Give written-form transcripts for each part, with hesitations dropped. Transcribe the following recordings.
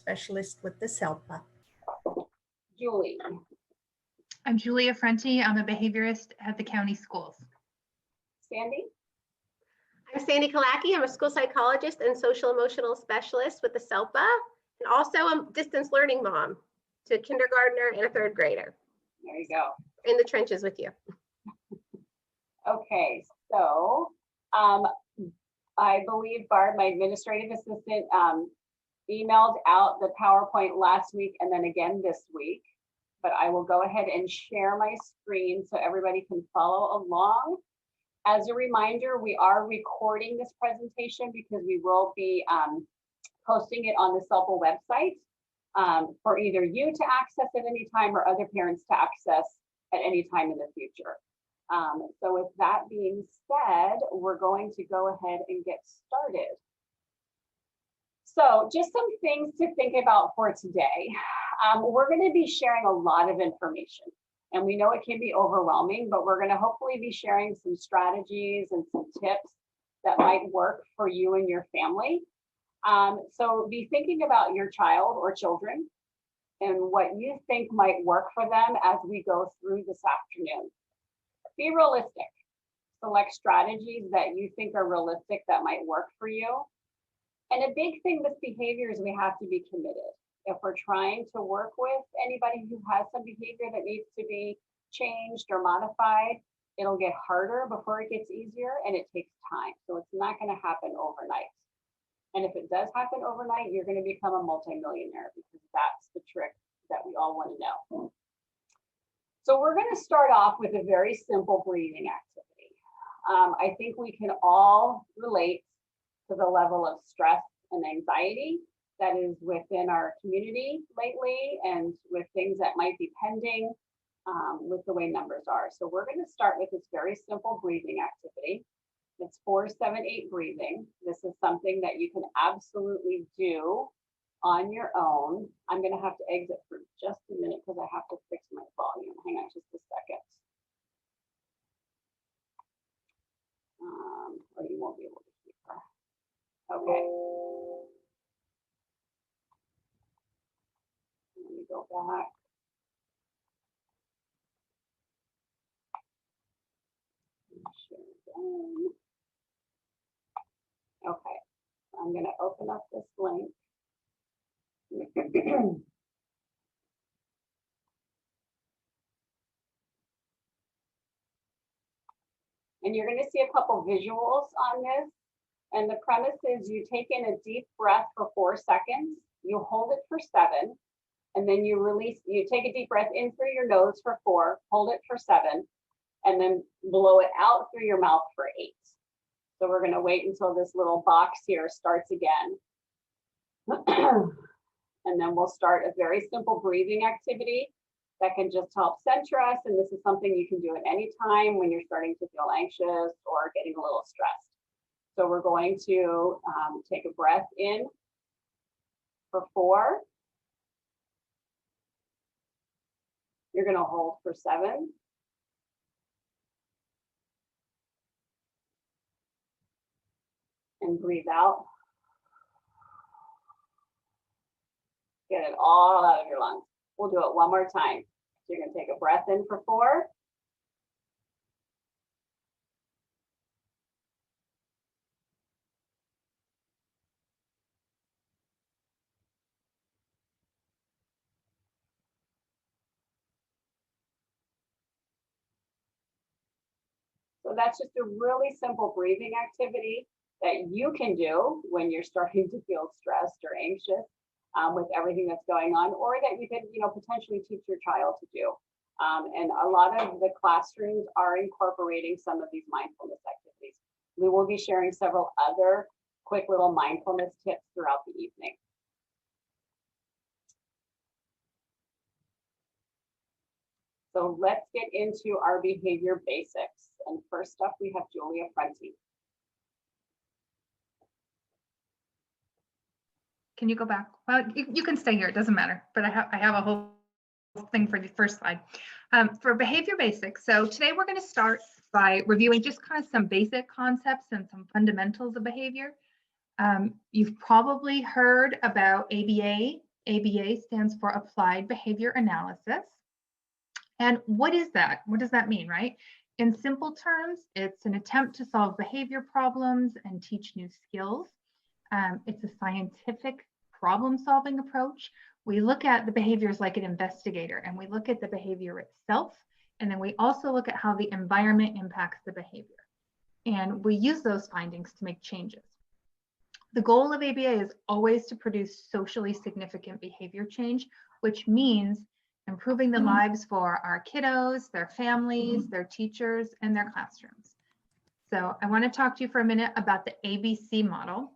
Specialist with the SELPA. Julie. I'm Julia Frenti. I'm a behaviorist at the county schools. Sandy. I'm Sandy Kalaki. I'm a school psychologist and social emotional specialist with the SELPA, and also a distance learning mom to a kindergartner and a third grader. There you go. In the trenches with you. Okay, so I believe Barb, my administrative assistant, emailed out the PowerPoint last week and then again this week, but I will go ahead and share my screen so everybody can follow along. As a reminder, we are recording this presentation because we will be posting it on the SELPA website for either you to access at any time or other parents to access at any time in the future. So with that being said, we're going to go ahead and get started. So just some things to think about for today. We're going to be sharing a lot of information, and we know it can be overwhelming, but we're going to hopefully be sharing some strategies and some tips that might work for you and your family. So be thinking about your child or children and what you think might work for them as we go through this afternoon. Be realistic. Select strategies that you think are realistic that might work for you. And a big thing with behavior is we have to be committed. If we're trying to work with anybody who has some behavior that needs to be changed or modified, it'll get harder before it gets easier, and it takes time. So it's not going to happen overnight. And if it does happen overnight, you're going to become a multimillionaire, because that's the trick that we all want to know. So we're going to start off with a very simple breathing activity. I think we can all relate to the level of stress and anxiety that is within our community lately, and with things that might be pending with the way numbers are. So we're going to start with this very simple breathing activity. It's 4-7-8 breathing. This is something that you can absolutely do on your own. I'm going to have to exit for just a minute because I have to fix my volume. Hang on just a second. Or you won't be able to hear her. Okay. Let me go back. Share again. Okay, I'm going to open up this link. And you're going to see a couple visuals on this. And the premise is you take in a deep breath for 4 seconds, you hold it for 7, and then you release, you take a deep breath in through your nose for 4, hold it for 7, and then blow it out through your mouth for 8. So we're going to wait until this little box here starts again. And then we'll start a very simple breathing activity that can just help center us. And this is something you can do at any time when you're starting to feel anxious or getting a little stressed. So we're going to take a breath in for 4. You're going to hold for 7. And breathe out. Get it all out of your lungs. We'll do it one more time. So you're going to take a breath in for 4. So that's just a really simple breathing activity that you can do when you're starting to feel stressed or anxious with everything that's going on, or that you could, potentially teach your child to do. And a lot of the classrooms are incorporating some of these mindfulness activities. We will be sharing several other quick little mindfulness tips throughout the evening. So let's get into our behavior basics. And first up, we have Julia Frenti. Can you go back? Well, you can stay here. It doesn't matter. But I have a whole thing for the first slide. For behavior basics. So today we're going to start by reviewing just kind of some basic concepts and some fundamentals of behavior. You've probably heard about ABA ABA stands for Applied Behavior Analysis. And what is that? What does that mean, right? In simple terms, it's an attempt to solve behavior problems and teach new skills. It's a scientific problem-solving approach. We look at the behaviors like an investigator, and we look at the behavior itself, and then we also look at how the environment impacts the behavior. And we use those findings to make changes. The goal of ABA is always to produce socially significant behavior change, which means improving the lives for our kiddos, their families, their teachers, and their classrooms. So I want to talk to you for a minute about the ABC model.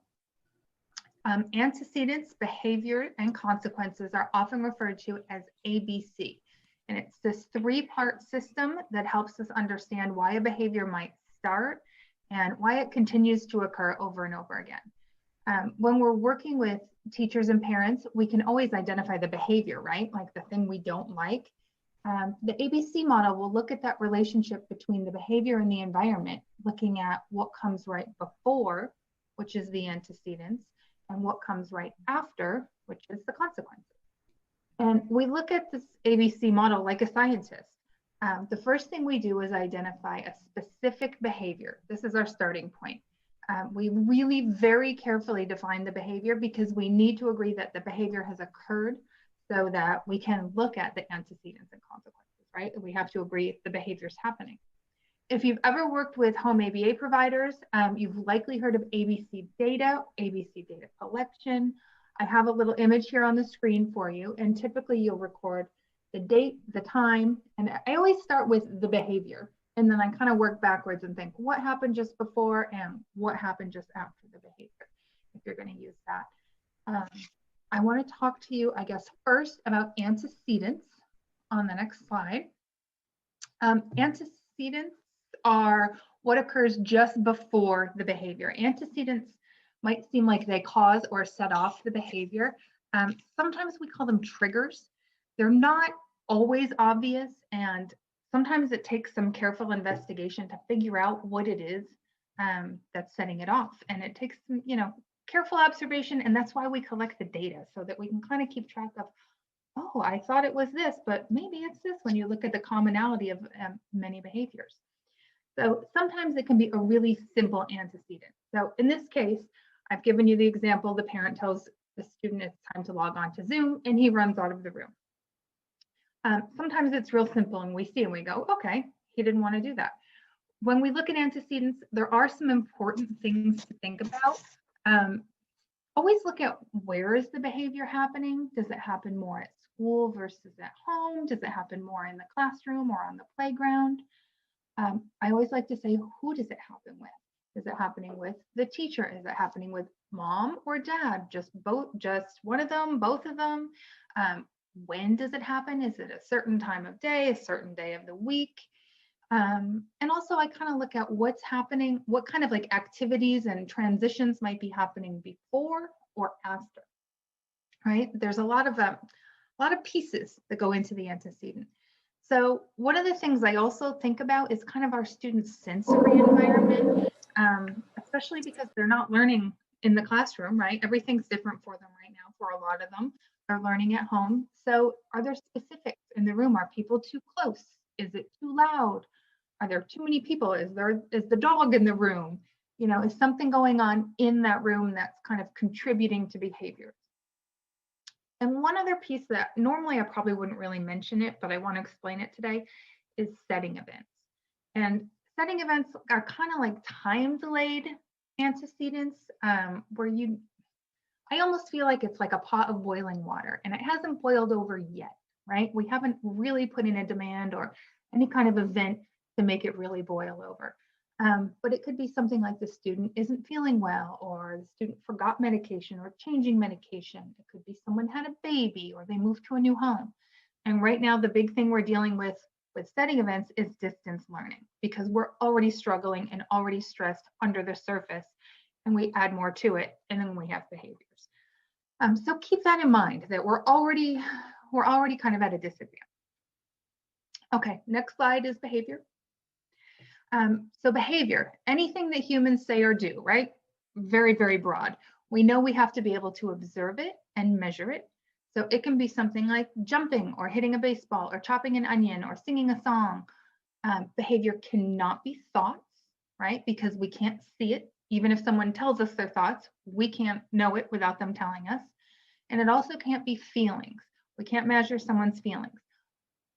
Antecedents, behavior, and consequences are often referred to as ABC. And it's this three-part system that helps us understand why a behavior might start and why it continues to occur over and over again. When we're working with teachers and parents, we can always identify the behavior, right? Like the thing we don't like. The ABC model will look at that relationship between the behavior and the environment, looking at what comes right before, which is the antecedents, and what comes right after, which is the consequences. And we look at this ABC model like a scientist. The first thing we do is identify a specific behavior. This is our starting point. We really very carefully define the behavior because we need to agree that the behavior has occurred so that we can look at the antecedents and consequences, right? We have to agree if the behavior is happening. If you've ever worked with home ABA providers, you've likely heard of ABC data collection. I have a little image here on the screen for you, and typically you'll record the date, the time, and I always start with the behavior. And then I kind of work backwards and think what happened just before and what happened just after the behavior, if you're going to use that. I want to talk to you, I guess, first about antecedents on the next slide. Antecedents are what occurs just before the behavior. Antecedents might seem like they cause or set off the behavior. Sometimes we call them triggers. They're not always obvious, and sometimes it takes some careful investigation to figure out what it is that's setting it off. And it takes some, careful observation. And that's why we collect the data so that we can kind of keep track of, oh, I thought it was this, but maybe it's this when you look at the commonality of many behaviors. So sometimes it can be a really simple antecedent. So in this case, I've given you the example, the parent tells the student it's time to log on to Zoom and he runs out of the room. Sometimes it's real simple and we see and we go, okay, he didn't want to do that. When we look at antecedents, there are some important things to think about. Always look at where is the behavior happening? Does it happen more at school versus at home? Does it happen more in the classroom or on the playground? I always like to say, who does it happen with? Is it happening with the teacher? Is it happening with mom or dad? Just one of them, both of them? When does it happen? Is it a certain time of day, a certain day of the week? And also I kind of look at what's happening, what kind of like activities and transitions might be happening before or after, right? There's a lot of pieces that go into the antecedent. So one of the things I also think about is kind of our students' sensory environment, especially because they're not learning in the classroom, right? Everything's different for them right now. For a lot of them, they're learning at home. So are there specifics in the room? Are people too close? Is it too loud? Are there too many people? Is the dog in the room? Is something going on in that room that's kind of contributing to behaviors? And one other piece that normally I probably wouldn't really mention it, but I want to explain it today, is setting events. And setting events are kind of like time delayed antecedents where I almost feel like it's like a pot of boiling water and it hasn't boiled over yet, right? We haven't really put in a demand or any kind of event to make it really boil over. But it could be something like the student isn't feeling well, or the student forgot medication or changing medication. It could be someone had a baby or they moved to a new home. And right now, the big thing we're dealing with setting events is distance learning, because we're already struggling and already stressed under the surface, and we add more to it, and then we have behaviors. So keep that in mind, that we're already kind of at a disadvantage. Okay, next slide is behavior. So behavior, anything that humans say or do, right? Very, very broad. We know we have to be able to observe it and measure it. So it can be something like jumping or hitting a baseball or chopping an onion or singing a song. Behavior cannot be thoughts, right? Because we can't see it. Even if someone tells us their thoughts, we can't know it without them telling us. And it also can't be feelings. We can't measure someone's feelings.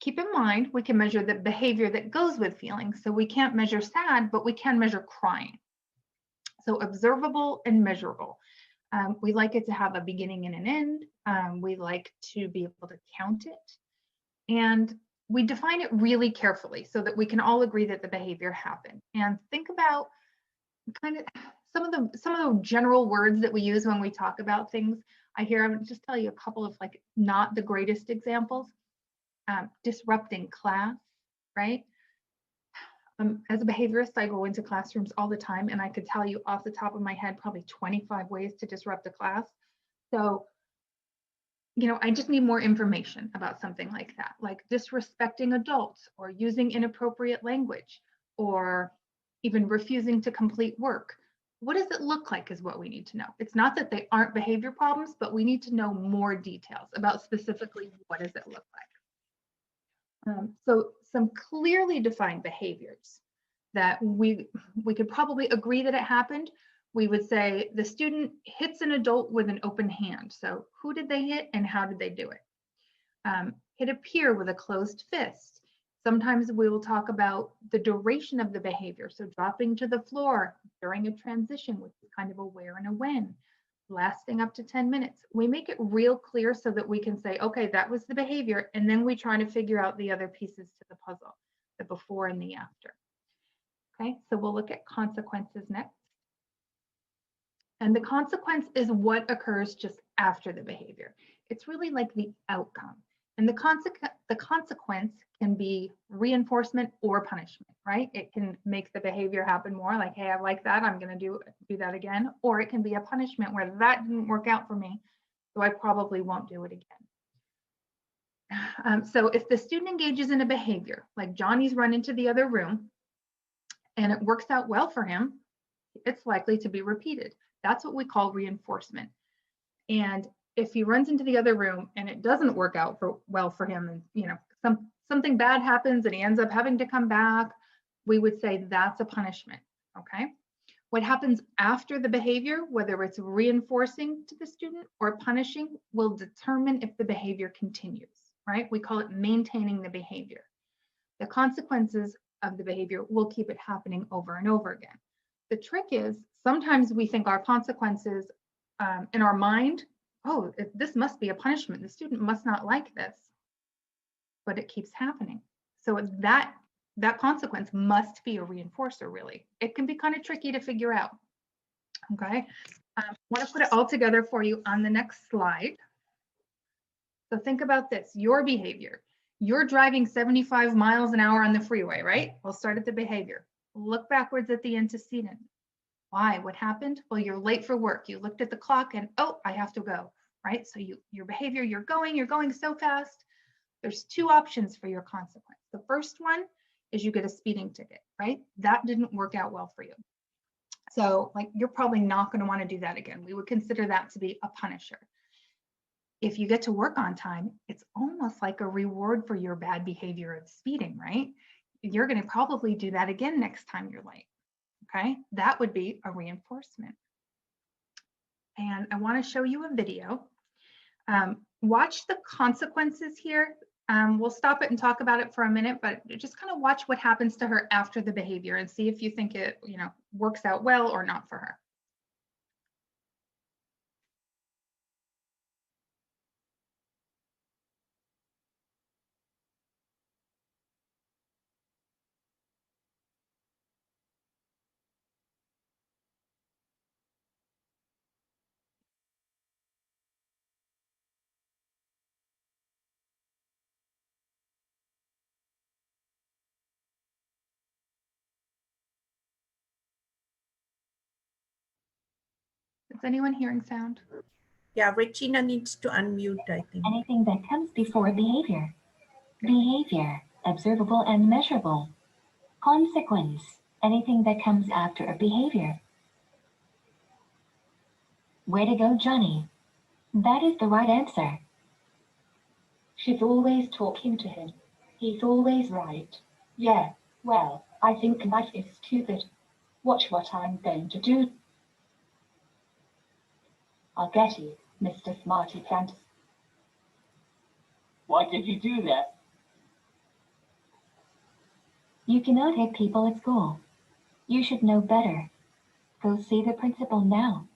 Keep in mind, we can measure the behavior that goes with feelings. So we can't measure sad, but we can measure crying. So observable and measurable. We like it to have a beginning and an end. We like to be able to count it. And we define it really carefully so that we can all agree that the behavior happened. And think about kind of some of the general words that we use when we talk about things. I'm gonna just tell you a couple of like not the greatest examples. Disrupting class, right? As a behaviorist, I go into classrooms all the time, and I could tell you off the top of my head probably 25 ways to disrupt a class. So, you know, I just need more information about something like that, like disrespecting adults or using inappropriate language or even refusing to complete work. What does it look like is what we need to know. It's not that they aren't behavior problems, but we need to know more details about specifically what does it look like. So some clearly defined behaviors that we could probably agree that it happened. We would say the student hits an adult with an open hand. So who did they hit and how did they do it? Hit a peer with a closed fist. Sometimes we will talk about the duration of the behavior. So dropping to the floor during a transition, which is kind of a where and a when, lasting up to 10 minutes. We make it real clear so that we can say, okay, that was the behavior. And then we try to figure out the other pieces to the puzzle, the before and the after. Okay, so we'll look at consequences next. And the consequence is what occurs just after the behavior. It's really like the outcome. And the consequence can be reinforcement or punishment, right? It can make the behavior happen more, like, hey, I like that, I'm gonna do that again. Or it can be a punishment where that didn't work out for me, so I probably won't do it again. So if the student engages in a behavior, like Johnny's run into the other room, and it works out well for him, it's likely to be repeated. That's what we call reinforcement. And if he runs into the other room and it doesn't work out well for him, and you know something bad happens and he ends up having to come back, we would say that's a punishment. Okay. What happens after the behavior, whether it's reinforcing to the student or punishing, will determine if the behavior continues. Right? We call it maintaining the behavior. The consequences of the behavior will keep it happening over and over again. The trick is sometimes we think our consequences in our mind, oh, this must be a punishment. The student must not like this, but it keeps happening. So that consequence must be a reinforcer, really. It can be kind of tricky to figure out. Okay, I want to put it all together for you on the next slide. So think about this, your behavior. You're driving 75 miles an hour on the freeway, right? We'll start at the behavior. Look backwards at the antecedent. Why? What happened? Well, you're late for work. You looked at the clock and, oh, I have to go, right? So your behavior, you're going so fast. There's two options for your consequence. The first one is you get a speeding ticket, right? That didn't work out well for you. So like, you're probably not going to want to do that again. We would consider that to be a punisher. If you get to work on time, it's almost like a reward for your bad behavior of speeding, right? You're going to probably do that again next time you're late. Okay, that would be a reinforcement. And I want to show you a video. Watch the consequences here. We'll stop it and talk about it for a minute, but just kind of watch what happens to her after the behavior and see if you think it, works out well or not for her. Is anyone hearing sound? Yeah, Regina needs to unmute, I think. Anything that comes before behavior. Behavior, observable and measurable. Consequence, anything that comes after a behavior. Way to go, Johnny. That is the right answer. She's always talking to him. He's always right. Yeah, well, I think life is stupid. Watch what I'm going to do. I'll get you, Mr. Smarty Pants. Why did you do that? You cannot hit people at school. You should know better. Go see the principal now.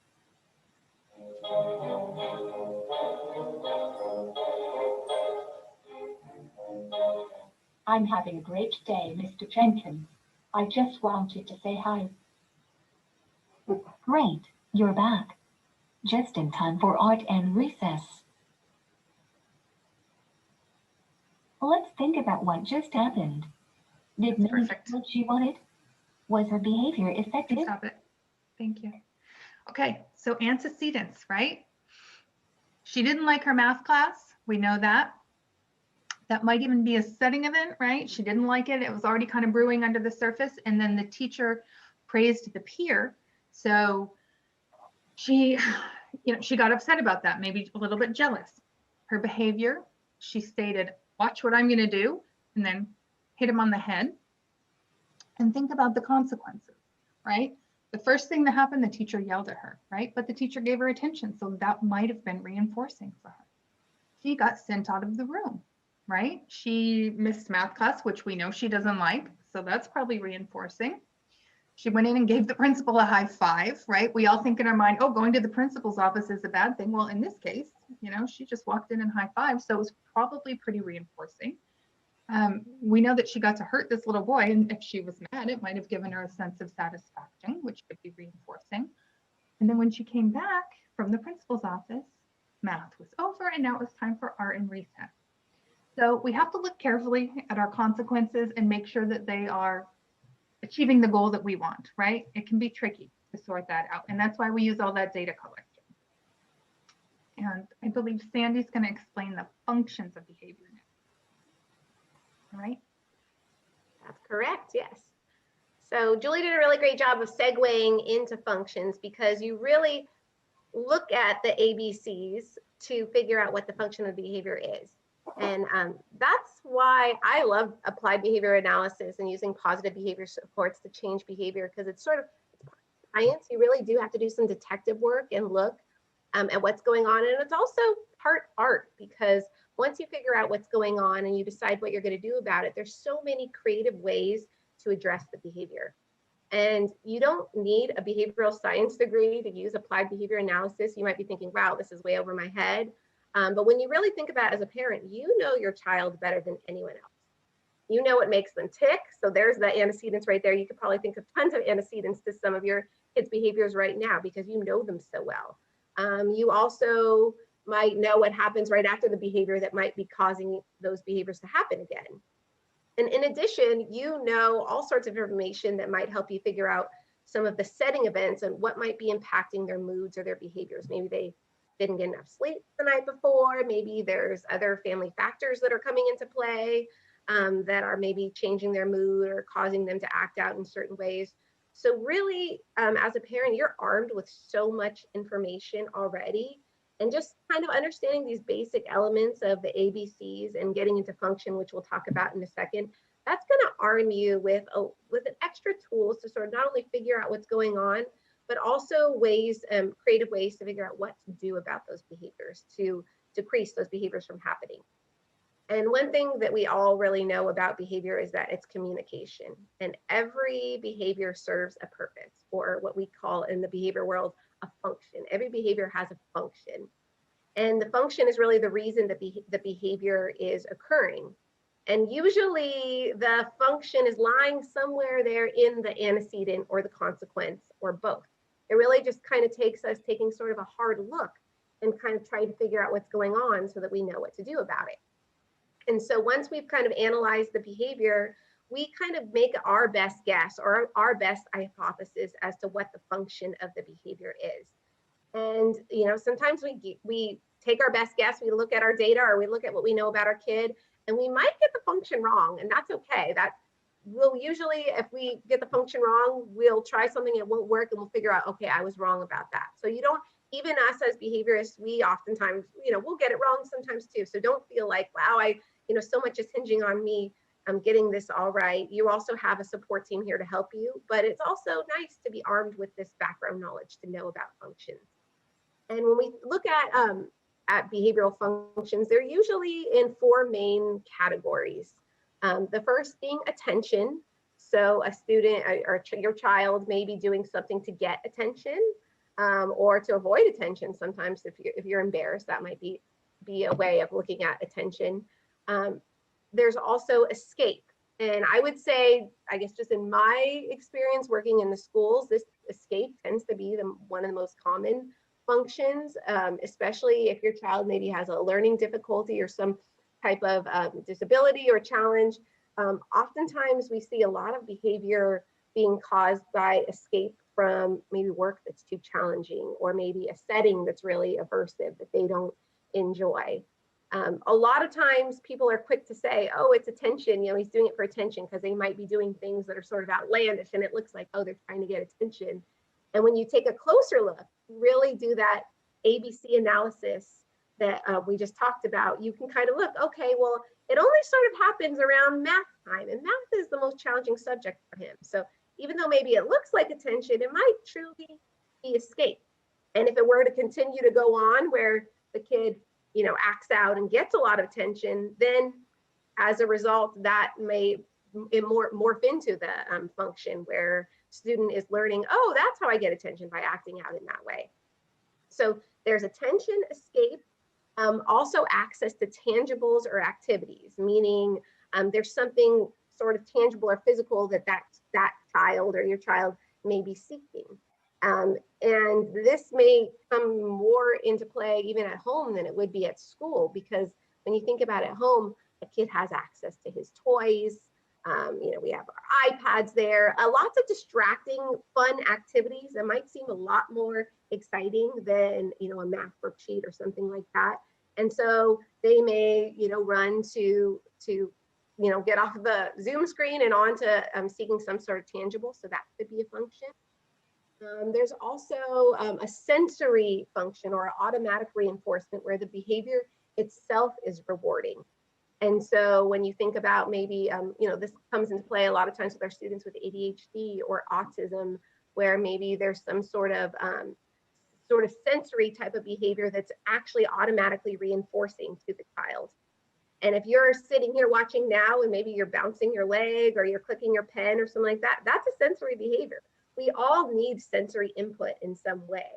I'm having a great day, Mr. Jenkins. I just wanted to say hi. Great, you're back. Just in time for art and recess. Let's think about what just happened. Did That's Minnie get perfect. what she wanted? Was her behavior effective? Stop it. Thank you. Okay, so antecedents, right? She didn't like her math class. We know that. That might even be a setting event, right? She didn't like it. It was already kind of brewing under the surface. And then the teacher praised the peer. So she, she got upset about that, maybe a little bit jealous. Her behavior, she stated, watch what I'm going to do, and then hit him on the head. And think about the consequences, right? The first thing that happened, the teacher yelled at her, right? But the teacher gave her attention. So that might have been reinforcing for her. She got sent out of the room, right? She missed math class, which we know she doesn't like. So that's probably reinforcing. She went in and gave the principal a high five, right? We all think in our mind, oh, going to the principal's office is a bad thing. Well, in this case, she just walked in and high five. So it was probably pretty reinforcing. We know that she got to hurt this little boy, and if she was mad, it might have given her a sense of satisfaction, which could be reinforcing. And then when she came back from the principal's office, math was over, and now it was time for art and recess. So we have to look carefully at our consequences and make sure that they are achieving the goal that we want, right? It can be tricky to sort that out, and that's why we use all that data collection. And I believe Sandy's going to explain the functions of behavior now. All right. That's correct, yes. So Julie did a really great job of segueing into functions because you really look at the ABCs to figure out what the function of behavior is. And that's why I love applied behavior analysis and using positive behavior supports to change behavior, because it's sort of science. You really do have to do some detective work and look at what's going on. And it's also part art, because once you figure out what's going on and you decide what you're going to do about it, there's so many creative ways to address the behavior. And you don't need a behavioral science degree to use applied behavior analysis. You might be thinking, wow, this is way over my head. But when you really think about it as a parent, you know your child better than anyone else. You know what makes them tick. So there's the antecedents right there. You could probably think of tons of antecedents to some of your kids' behaviors right now because you know them so well. You also might know what happens right after the behavior that might be causing those behaviors to happen again. And in addition, you know all sorts of information that might help you figure out some of the setting events and what might be impacting their moods or their behaviors. Maybe they didn't get enough sleep the night before. Maybe there's other family factors that are coming into play that are maybe changing their mood or causing them to act out in certain ways. So really, as a parent, you're armed with so much information already. And just kind of understanding these basic elements of the ABCs and getting into function, which we'll talk about in a second, that's going to arm you with an extra tools to sort of not only figure out what's going on, but also ways, creative ways to figure out what to do about those behaviors to decrease those behaviors from happening. And one thing that we all really know about behavior is that it's communication. And every behavior serves a purpose, or what we call in the behavior world, a function. Every behavior has a function. And the function is really the reason that the behavior is occurring. And usually the function is lying somewhere there in the antecedent or the consequence or both. It really just kind of takes us taking sort of a hard look and kind of trying to figure out what's going on so that we know what to do about it. And so once we've kind of analyzed the behavior, we kind of make our best guess or our best hypothesis as to what the function of the behavior is. And, sometimes we take our best guess, we look at our data or we look at what we know about our kid, and we might get the function wrong, and that's okay. That we'll usually, if we get the function wrong, we'll try something, it won't work, and we'll figure out, okay, I was wrong about that. So you don't even us as behaviorists, we oftentimes, we'll get it wrong sometimes too. So don't feel like, wow, so much is hinging on me. I'm getting this all right. You also have a support team here to help you, but it's also nice to be armed with this background knowledge to know about functions. And when we look at behavioral functions, they're usually in 4 main categories. The first being attention. So a student or your child may be doing something to get attention, or to avoid attention. Sometimes if you're embarrassed, that might be a way of looking at attention. There's also escape. And I would say, I guess just in my experience working in the schools, this escape tends to be one of the most common functions, especially if your child maybe has a learning difficulty or some type of disability or challenge. Oftentimes we see a lot of behavior being caused by escape from maybe work that's too challenging, or maybe a setting that's really aversive that they don't enjoy. A lot of times people are quick to say, oh, it's attention, he's doing it for attention, because they might be doing things that are sort of outlandish and it looks like, oh, they're trying to get attention. And when you take a closer look, really do that ABC analysis that we just talked about, you can kind of look, okay, well, it only sort of happens around math time, and math is the most challenging subject for him. So even though maybe it looks like attention, it might truly be escape. And if it were to continue to go on where the kid, acts out and gets a lot of attention, then as a result, that may morph into the function where student is learning, oh, that's how I get attention, by acting out in that way. So there's attention, escape, also access to tangibles or activities, meaning there's something sort of tangible or physical that child or your child may be seeking. And this may come more into play even at home than it would be at school, because when you think about at home, a kid has access to his toys. We have our iPads there, lots of distracting, fun activities that might seem a lot more exciting than, a math worksheet or something like that. And so they may, run to get off the Zoom screen and on to seeking some sort of tangible. So that could be a function. There's also a sensory function or automatic reinforcement where the behavior itself is rewarding. And so when you think about maybe, this comes into play a lot of times with our students with ADHD or autism, where maybe there's some sort of sensory type of behavior that's actually automatically reinforcing to the child. And if you're sitting here watching now and maybe you're bouncing your leg or you're clicking your pen or something like that, that's a sensory behavior. We all need sensory input in some way.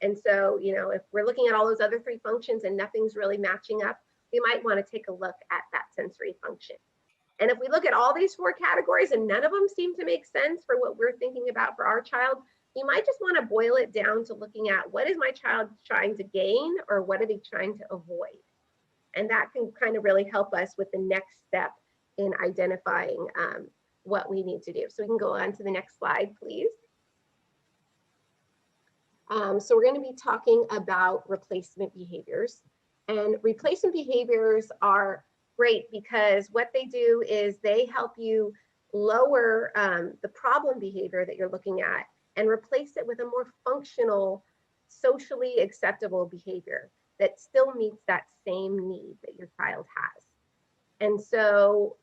And so, if we're looking at all those other 3 functions and nothing's really matching up, we might want to take a look at that sensory function. And if we look at all these 4 categories and none of them seem to make sense for what we're thinking about for our child, you might just want to boil it down to looking at, what is my child trying to gain, or what are they trying to avoid? And that can kind of really help us with the next step in identifying what we need to do. So we can go on to the next slide, please. So we're going to be talking about replacement behaviors. And replacement behaviors are great because what they do is they help you lower the problem behavior that you're looking at and replace it with a more functional, socially acceptable behavior that still meets that same need that your child has. And so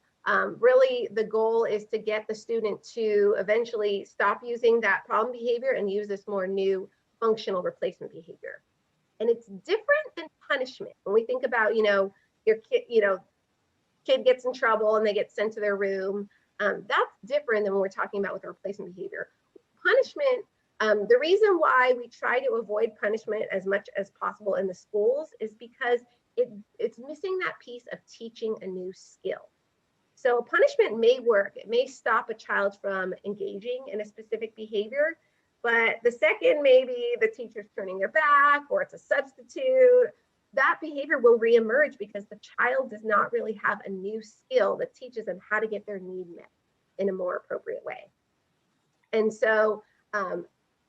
really the goal is to get the student to eventually stop using that problem behavior and use this more new functional replacement behavior. And it's different than punishment. When we think about, your kid gets in trouble and they get sent to their room, that's different than when we're talking about with a replacement behavior. Punishment, the reason why we try to avoid punishment as much as possible in the schools is because it's missing that piece of teaching a new skill. So punishment may work. It may stop a child from engaging in a specific behavior, but the second maybe the teacher's turning their back or it's a substitute, that behavior will reemerge because the child does not really have a new skill that teaches them how to get their need met in a more appropriate way. And so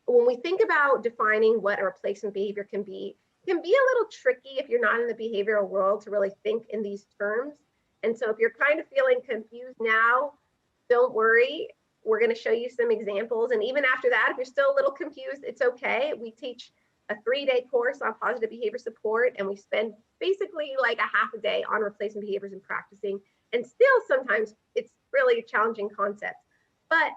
when we think about defining what a replacement behavior can be a little tricky if you're not in the behavioral world to really think in these terms. And so if you're kind of feeling confused now, don't worry. We're going to show you some examples. And even after that, if you're still a little confused, it's okay. We teach a 3-day course on positive behavior support, and we spend basically like a half a day on replacement behaviors and practicing. And still sometimes it's really a challenging concept. But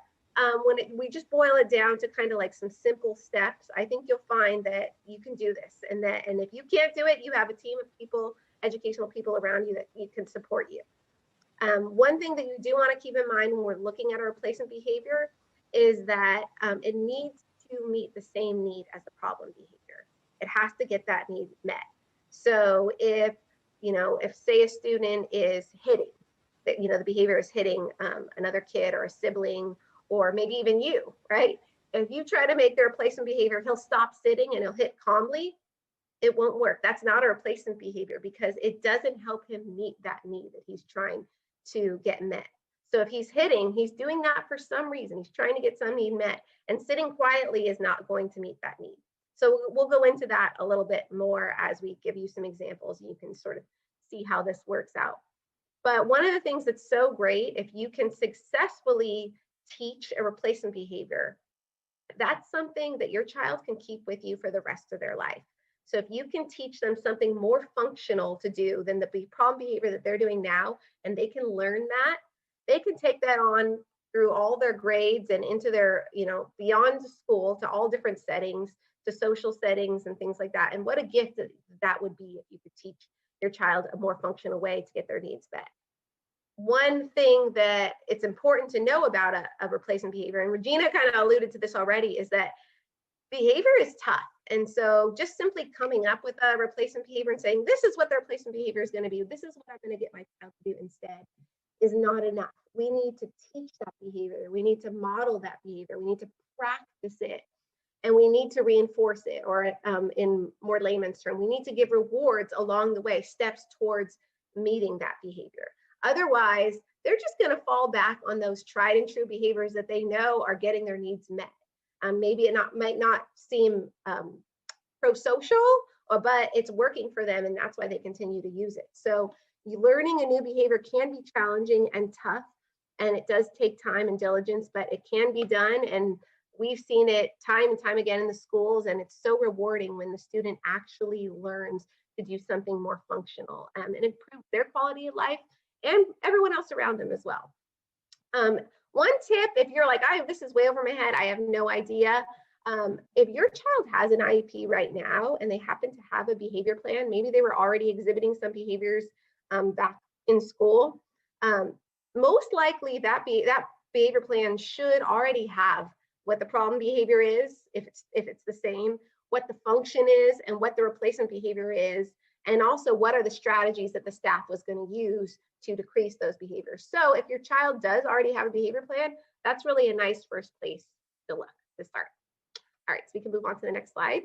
when we just boil it down to kind of like some simple steps, I think you'll find that you can do this. And if you can't do it, you have a team of people, educational people around you that you can support you. One thing that you do want to keep in mind when we're looking at a replacement behavior is that it needs to meet the same need as the problem behavior. It has to get that need met. So if say a student is hitting, that the behavior is hitting another kid or a sibling, or maybe even you, right? If you try to make the replacement behavior, he'll stop sitting and he'll hit calmly, it won't work. That's not a replacement behavior because it doesn't help him meet that need that he's trying to get met. So if he's hitting, he's doing that for some reason. He's trying to get some need met, and sitting quietly is not going to meet that need. So we'll go into that a little bit more as we give you some examples. You can sort of see how this works out. But one of the things that's so great, if you can successfully teach a replacement behavior, that's something that your child can keep with you for the rest of their life. So if you can teach them something more functional to do than the problem behavior that they're doing now, and they can learn that, they can take that on through all their grades and into their, beyond school to all different settings, to social settings and things like that. And what a gift that would be if you could teach your child a more functional way to get their needs met. One thing that it's important to know about a replacement behavior, and Regina kind of alluded to this already, is that behavior is tough. And so just simply coming up with a replacement behavior and saying, this is what the replacement behavior is going to be, this is what I'm going to get my child to do instead, is not enough. We need to teach that behavior. We need to model that behavior. We need to practice it. And we need to reinforce it, or in more layman's term, we need to give rewards along the way, steps towards meeting that behavior. Otherwise, they're just going to fall back on those tried and true behaviors that they know are getting their needs met. Maybe it might not seem pro-social, but it's working for them, and that's why they continue to use it. So learning a new behavior can be challenging and tough, and it does take time and diligence, but it can be done. And we've seen it time and time again in the schools, and it's so rewarding when the student actually learns to do something more functional and improve their quality of life and everyone else around them as well. One tip, if you're like, this is way over my head, I have no idea. If your child has an IEP right now and they happen to have a behavior plan, maybe they were already exhibiting some behaviors back in school, most likely that behavior plan should already have what the problem behavior is, if it's the same, what the function is, and what the replacement behavior is, and also what are the strategies that the staff was going to use to decrease those behaviors. So if your child does already have a behavior plan, that's really a nice first place to look to start. All right, so we can move on to the next slide.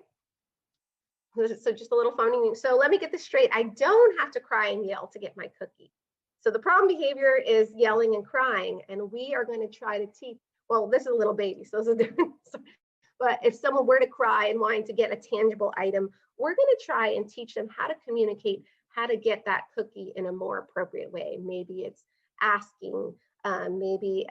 So just a little phoning. So let me get this straight. I don't have to cry and yell to get my cookie. So the problem behavior is yelling and crying, and we are going to try to teach. Well, this is a little baby, so this is different. But if someone were to cry and wanting to get a tangible item, we're going to try and teach them how to communicate, how to get that cookie in a more appropriate way. Maybe it's asking, maybe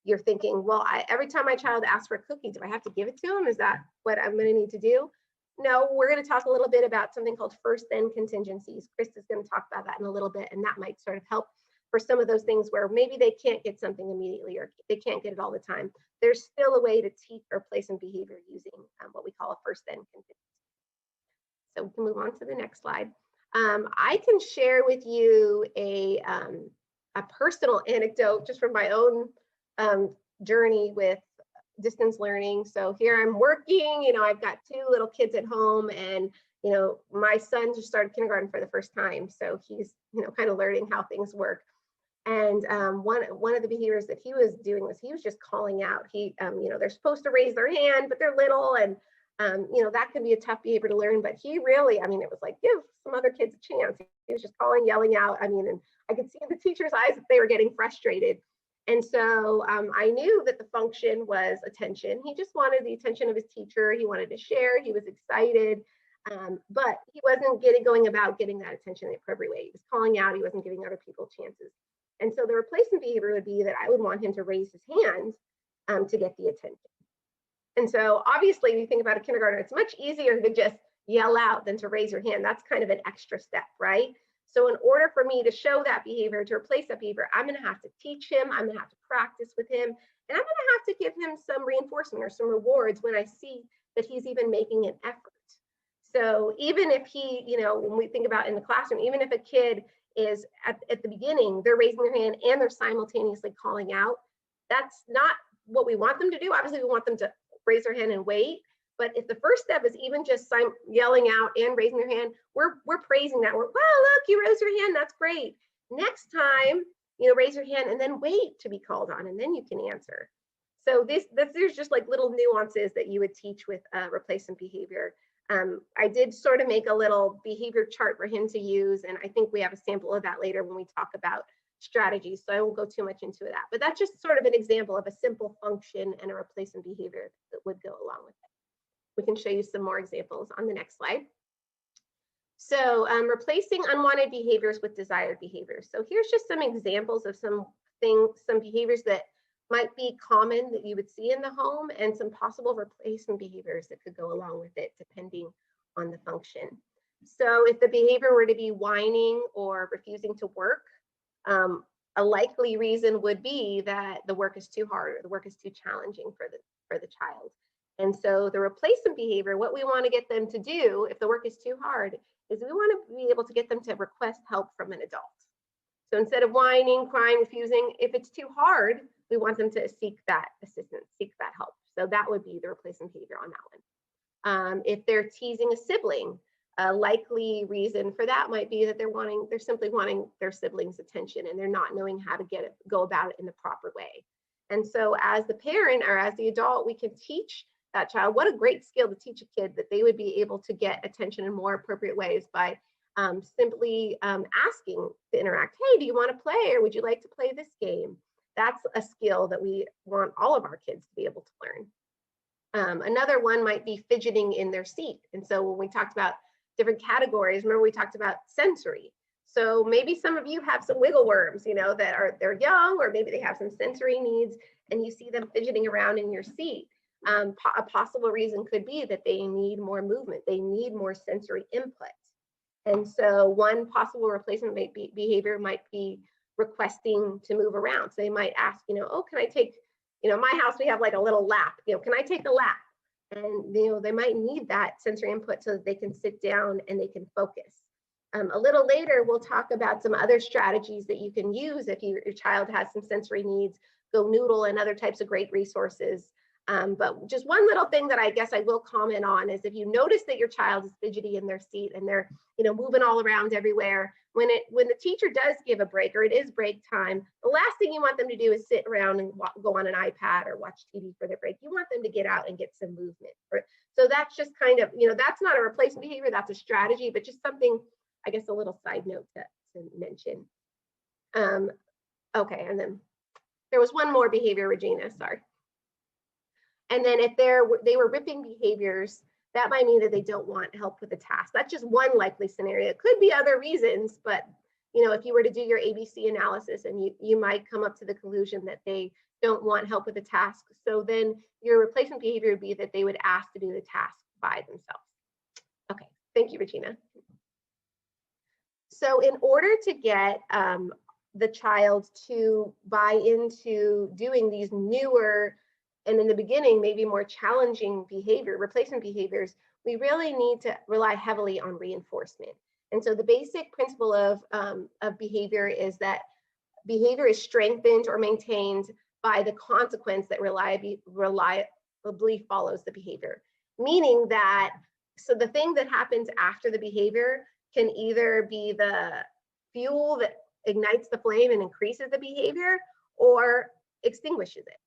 you're thinking, well, every time my child asks for a cookie, do I have to give it to him? Is that what I'm going to need to do? No, we're going to talk a little bit about something called first then contingencies. Chris is going to talk about that in a little bit, and that might sort of help for some of those things where maybe they can't get something immediately or they can't get it all the time. There's still a way to teach or replacement behavior using what we call a first then contingency. So we can move on to the next slide. I can share with you a personal anecdote just from my own journey with distance learning. So here I'm working, I've got 2 little kids at home, and my son just started kindergarten for the first time. So he's, kind of learning how things work. And one of the behaviors that he was doing was he was just calling out. They're supposed to raise their hand, but they're little, and that can be a tough behavior to learn. But he really, it was like, give some other kids a chance. He was just calling, yelling out. And I could see in the teacher's eyes that they were getting frustrated. And so I knew that the function was attention. He just wanted the attention of his teacher. He wanted to share. He was excited. But he wasn't going about getting that attention in the appropriate way. He was calling out. He wasn't giving other people chances. And so the replacement behavior would be that I would want him to raise his hand to get the attention. And so obviously, if you think about a kindergartner, it's much easier to just yell out than to raise your hand. That's kind of an extra step, right? So in order for me to show that behavior, to replace that behavior, I'm going to have to teach him, I'm going to have to practice with him, and I'm going to have to give him some reinforcement or some rewards when I see that he's even making an effort. So even if he, when we think about in the classroom, even if a kid is at the beginning, they're raising their hand and they're simultaneously calling out, that's not what we want them to do. Obviously, we want them to raise their hand and wait. But if the first step is even just yelling out and raising their hand, we're praising that. Wow, look, you raised your hand. That's great. Next time, raise your hand and then wait to be called on, and then you can answer. So there's just like little nuances that you would teach with replacement behavior. I did sort of make a little behavior chart for him to use, and I think we have a sample of that later when we talk about strategies, so I won't go too much into that. But that's just sort of an example of a simple function and a replacement behavior that would go along with it. We can show you some more examples on the next slide. So replacing unwanted behaviors with desired behaviors. So here's just some examples of some behaviors that might be common that you would see in the home, and some possible replacement behaviors that could go along with it depending on the function. So if the behavior were to be whining or refusing to work, a likely reason would be that the work is too hard or the work is too challenging for the child. And so the replacement behavior, what we want to get them to do if the work is too hard, is we want to be able to get them to request help from an adult. So instead of whining, crying, refusing, if it's too hard, we want them to seek that assistance, seek that help. So that would be the replacement behavior on that one. If they're teasing a sibling, a likely reason for that might be that they're simply wanting their sibling's attention, and they're not knowing how to go about it in the proper way. And so as the parent or as the adult, we can teach that child. What a great skill to teach a kid that they would be able to get attention in more appropriate ways by simply asking to interact. Hey, do you want to play, or would you like to play this game? That's a skill that we want all of our kids to be able to learn. Another one might be fidgeting in their seat. And so when we talked about different categories, remember we talked about sensory. So maybe some of you have some wiggle worms, that they're young, or maybe they have some sensory needs, and you see them fidgeting around in your seat. A possible reason could be that they need more movement. They need more sensory input. And so one possible replacement behavior might be requesting to move around. So they might ask, oh, can I take, my house, we have like a little lap, can I take a lap? And, they might need that sensory input so that they can sit down and they can focus. A little later, we'll talk about some other strategies that you can use if your child has some sensory needs. Go Noodle and other types of great resources. But just one little thing that I guess I will comment on is if you notice that your child is fidgety in their seat and they're, moving all around everywhere, when the teacher does give a break, or it is break time, the last thing you want them to do is sit around and go on an iPad or watch TV for their break. You want them to get out and get some movement. So that's just kind of, that's not a replacement behavior, that's a strategy, but just something, I guess, a little side note to mention. Okay, and then there was one more behavior, Regina, sorry. And then if they were ripping behaviors, that might mean that they don't want help with the task. That's just one likely scenario. It could be other reasons, but if you were to do your ABC analysis, and you might come up to the conclusion that they don't want help with the task. So then your replacement behavior would be that they would ask to do the task by themselves. Okay, thank you, Regina. So in order to get the child to buy into doing these newer, and in the beginning, maybe more challenging replacement behaviors, we really need to rely heavily on reinforcement. And so the basic principle of behavior is that behavior is strengthened or maintained by the consequence that reliably follows the behavior. Meaning that, so the thing that happens after the behavior can either be the fuel that ignites the flame and increases the behavior, or extinguishes it.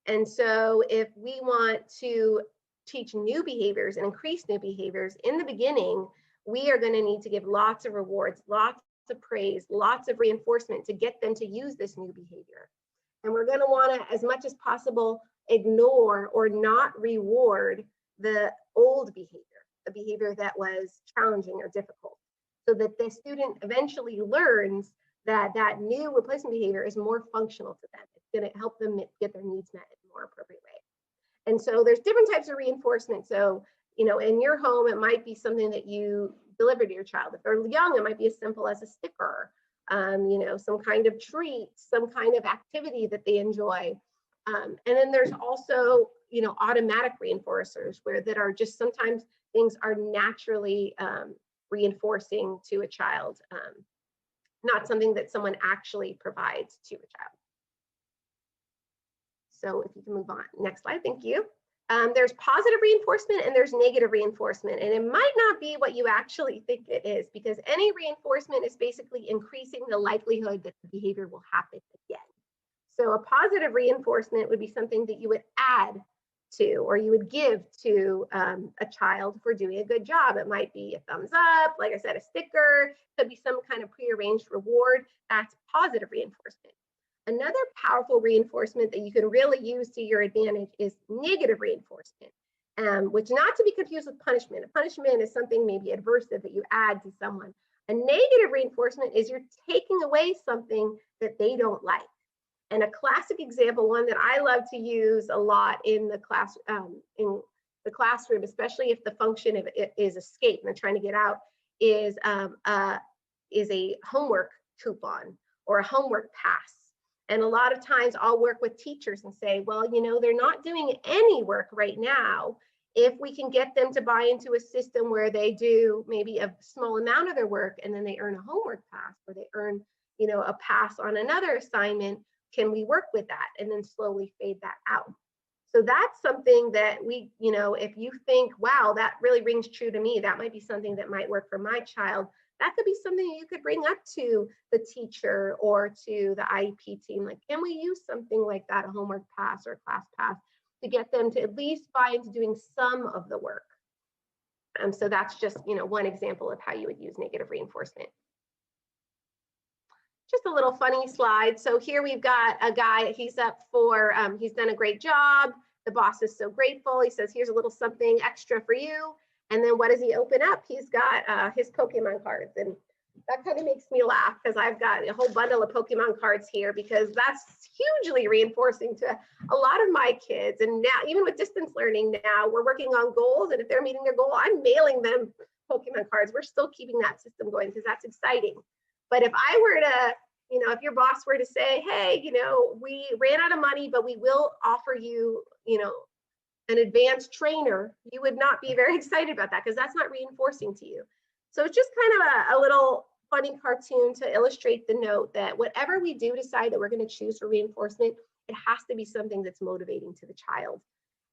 And so if we want to teach new behaviors and increase new behaviors in the beginning, we are going to need to give lots of rewards, lots of praise, lots of reinforcement to get them to use this new behavior. And we're going to want to, as much as possible, ignore or not reward the old behavior, the behavior that was challenging or difficult, so that the student eventually learns that that new replacement behavior is more functional to them. It's going to help them get their needs met in a more appropriate way. And so there's different types of reinforcement. So, you know, in your home, it might be something that you deliver to your child. If they're young, it might be as simple as a sticker, you know, some kind of treat, some kind of activity that they enjoy. And then there's also, you know, automatic reinforcers where that are just sometimes things are naturally reinforcing to a child, not something that someone actually provides to a child. So if you can move on, next slide, thank you. There's positive reinforcement and there's negative reinforcement, and it might not be what you actually think it is, because any reinforcement is basically increasing the likelihood that the behavior will happen again. So a positive reinforcement would be something that you would add to, or you would give to a child for doing a good job. It might be a thumbs up, like I said, a sticker, could be some kind of prearranged reward. That's positive reinforcement. Another powerful reinforcement that you can really use to your advantage is negative reinforcement, which not to be confused with punishment. A punishment is something maybe adversive that you add to someone. A negative reinforcement is you're taking away something that they don't like. And a classic example, one that I love to use a lot in the classroom, especially if the function of it is escape and they're trying to get out, is a homework coupon or a homework pass. And a lot of times I'll work with teachers and say, well, you know, they're not doing any work right now. If we can get them to buy into a system where they do maybe a small amount of their work and then they earn a homework pass, or they earn, you know, a pass on another assignment, can we work with that and then slowly fade that out? So that's something that we, you know, if you think, wow, that really rings true to me, that might be something that might work for my child. That could be something you could bring up to the teacher or to the IEP team. Like, can we use something like that, a homework pass or a class pass, to get them to at least buy into doing some of the work? So that's just, you know, one example of how you would use negative reinforcement. Just a little funny slide. So here we've got a guy, he's up for, he's done a great job. The boss is so grateful. He says, here's a little something extra for you. And then what does he open up? He's got his Pokemon cards. And that kind of makes me laugh because I've got a whole bundle of Pokemon cards here, because that's hugely reinforcing to a lot of my kids. And now, even with distance learning now, we're working on goals. And if they're meeting their goal, I'm mailing them Pokemon cards. We're still keeping that system going because that's exciting. But if I were to, you know, if your boss were to say, hey, you know, we ran out of money, but we will offer you, you know, an advanced trainer, you would not be very excited about that because that's not reinforcing to you. So it's just kind of a little funny cartoon to illustrate the note that whatever we do decide that we're going to choose for reinforcement, it has to be something that's motivating to the child.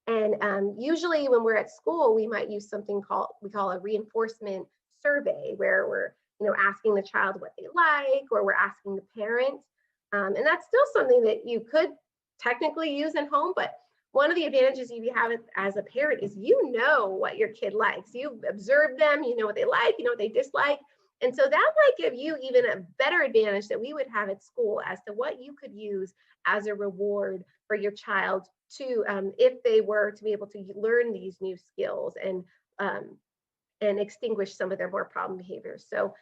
And usually when we're at school, we might use something we call a reinforcement survey, where we're, you know, asking the child what they like, or we're asking the parent. And that's still something that you could technically use at home, but one of the advantages if you have it as a parent is you know what your kid likes. You observe them, you know what they like, you know what they dislike. And so that might give you even a better advantage that we would have at school as to what you could use as a reward for your child to, if they were to be able to learn these new skills and extinguish some of their more problem behaviors. So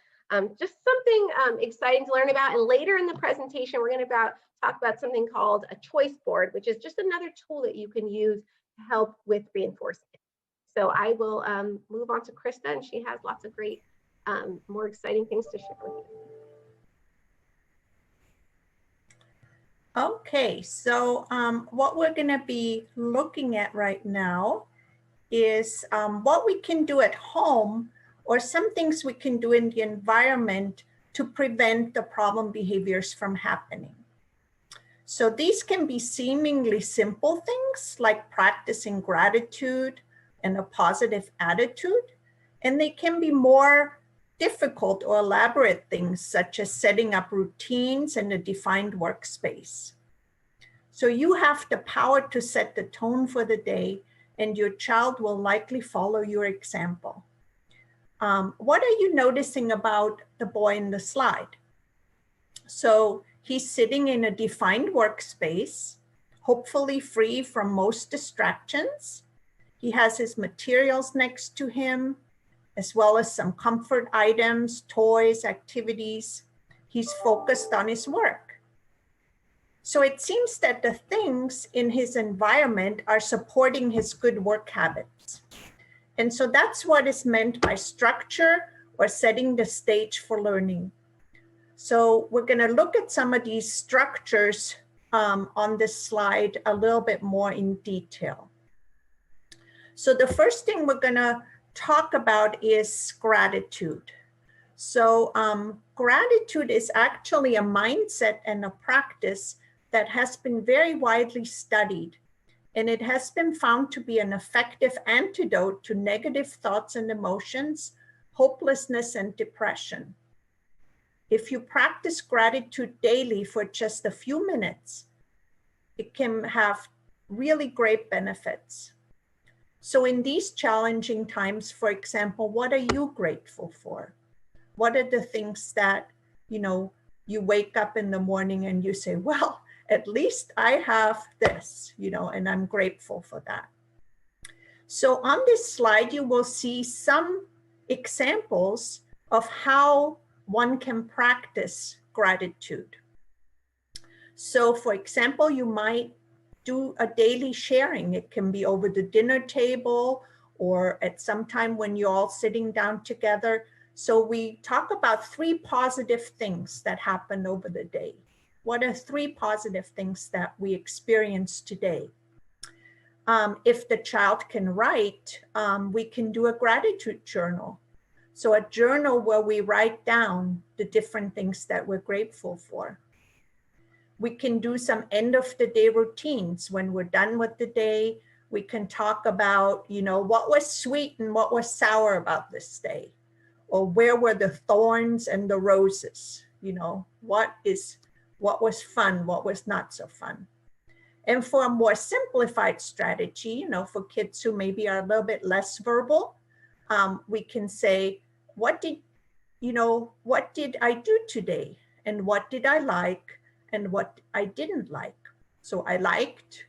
just something exciting to learn about. And later in the presentation, we're going to talk about something called a choice board, which is just another tool that you can use to help with reinforcement. So I will move on to Krista, and she has lots of great, more exciting things to share with you. Okay, so what we're going to be looking at right now is what we can do at home, or some things we can do in the environment to prevent the problem behaviors from happening. So these can be seemingly simple things like practicing gratitude and a positive attitude, and they can be more difficult or elaborate things such as setting up routines and a defined workspace. So you have the power to set the tone for the day, and your child will likely follow your example. What are you noticing about the boy in the slide? So he's sitting in a defined workspace, hopefully free from most distractions. He has his materials next to him, as well as some comfort items, toys, activities. He's focused on his work. So it seems that the things in his environment are supporting his good work habits. And so that's what is meant by structure or setting the stage for learning. So we're going to look at some of these structures on this slide a little bit more in detail. So the first thing we're going to talk about is gratitude. So gratitude is actually a mindset and a practice that has been very widely studied, and it has been found to be an effective antidote to negative thoughts and emotions, hopelessness, and depression. If you practice gratitude daily for just a few minutes, it can have really great benefits. So in these challenging times, for example, what are you grateful for? What are the things that, you wake up in the morning and you say, well, at least I have this, and I'm grateful for that. So on this slide, you will see some examples of how one can practice gratitude. So for example, you might do a daily sharing. It can be over the dinner table or at some time when you're all sitting down together. So we talk about 3 positive things that happen over the day. What are 3 positive things that we experience today? If the child can write, we can do a gratitude journal. So a journal where we write down the different things that we're grateful for. We can do some end of the day routines. When we're done with the day, we can talk about, what was sweet and what was sour about this day, or where were the thorns and the roses, what was fun, what was not so fun. And for a more simplified strategy, for kids who maybe are a little bit less verbal, we can say, what did I do today? And what did I like? And what I didn't like. So I liked,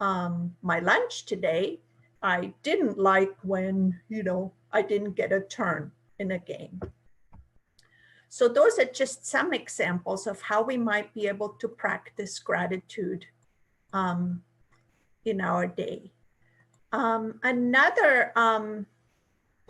my lunch today. I didn't like when, I didn't get a turn in a game. So those are just some examples of how we might be able to practice gratitude in our day. Another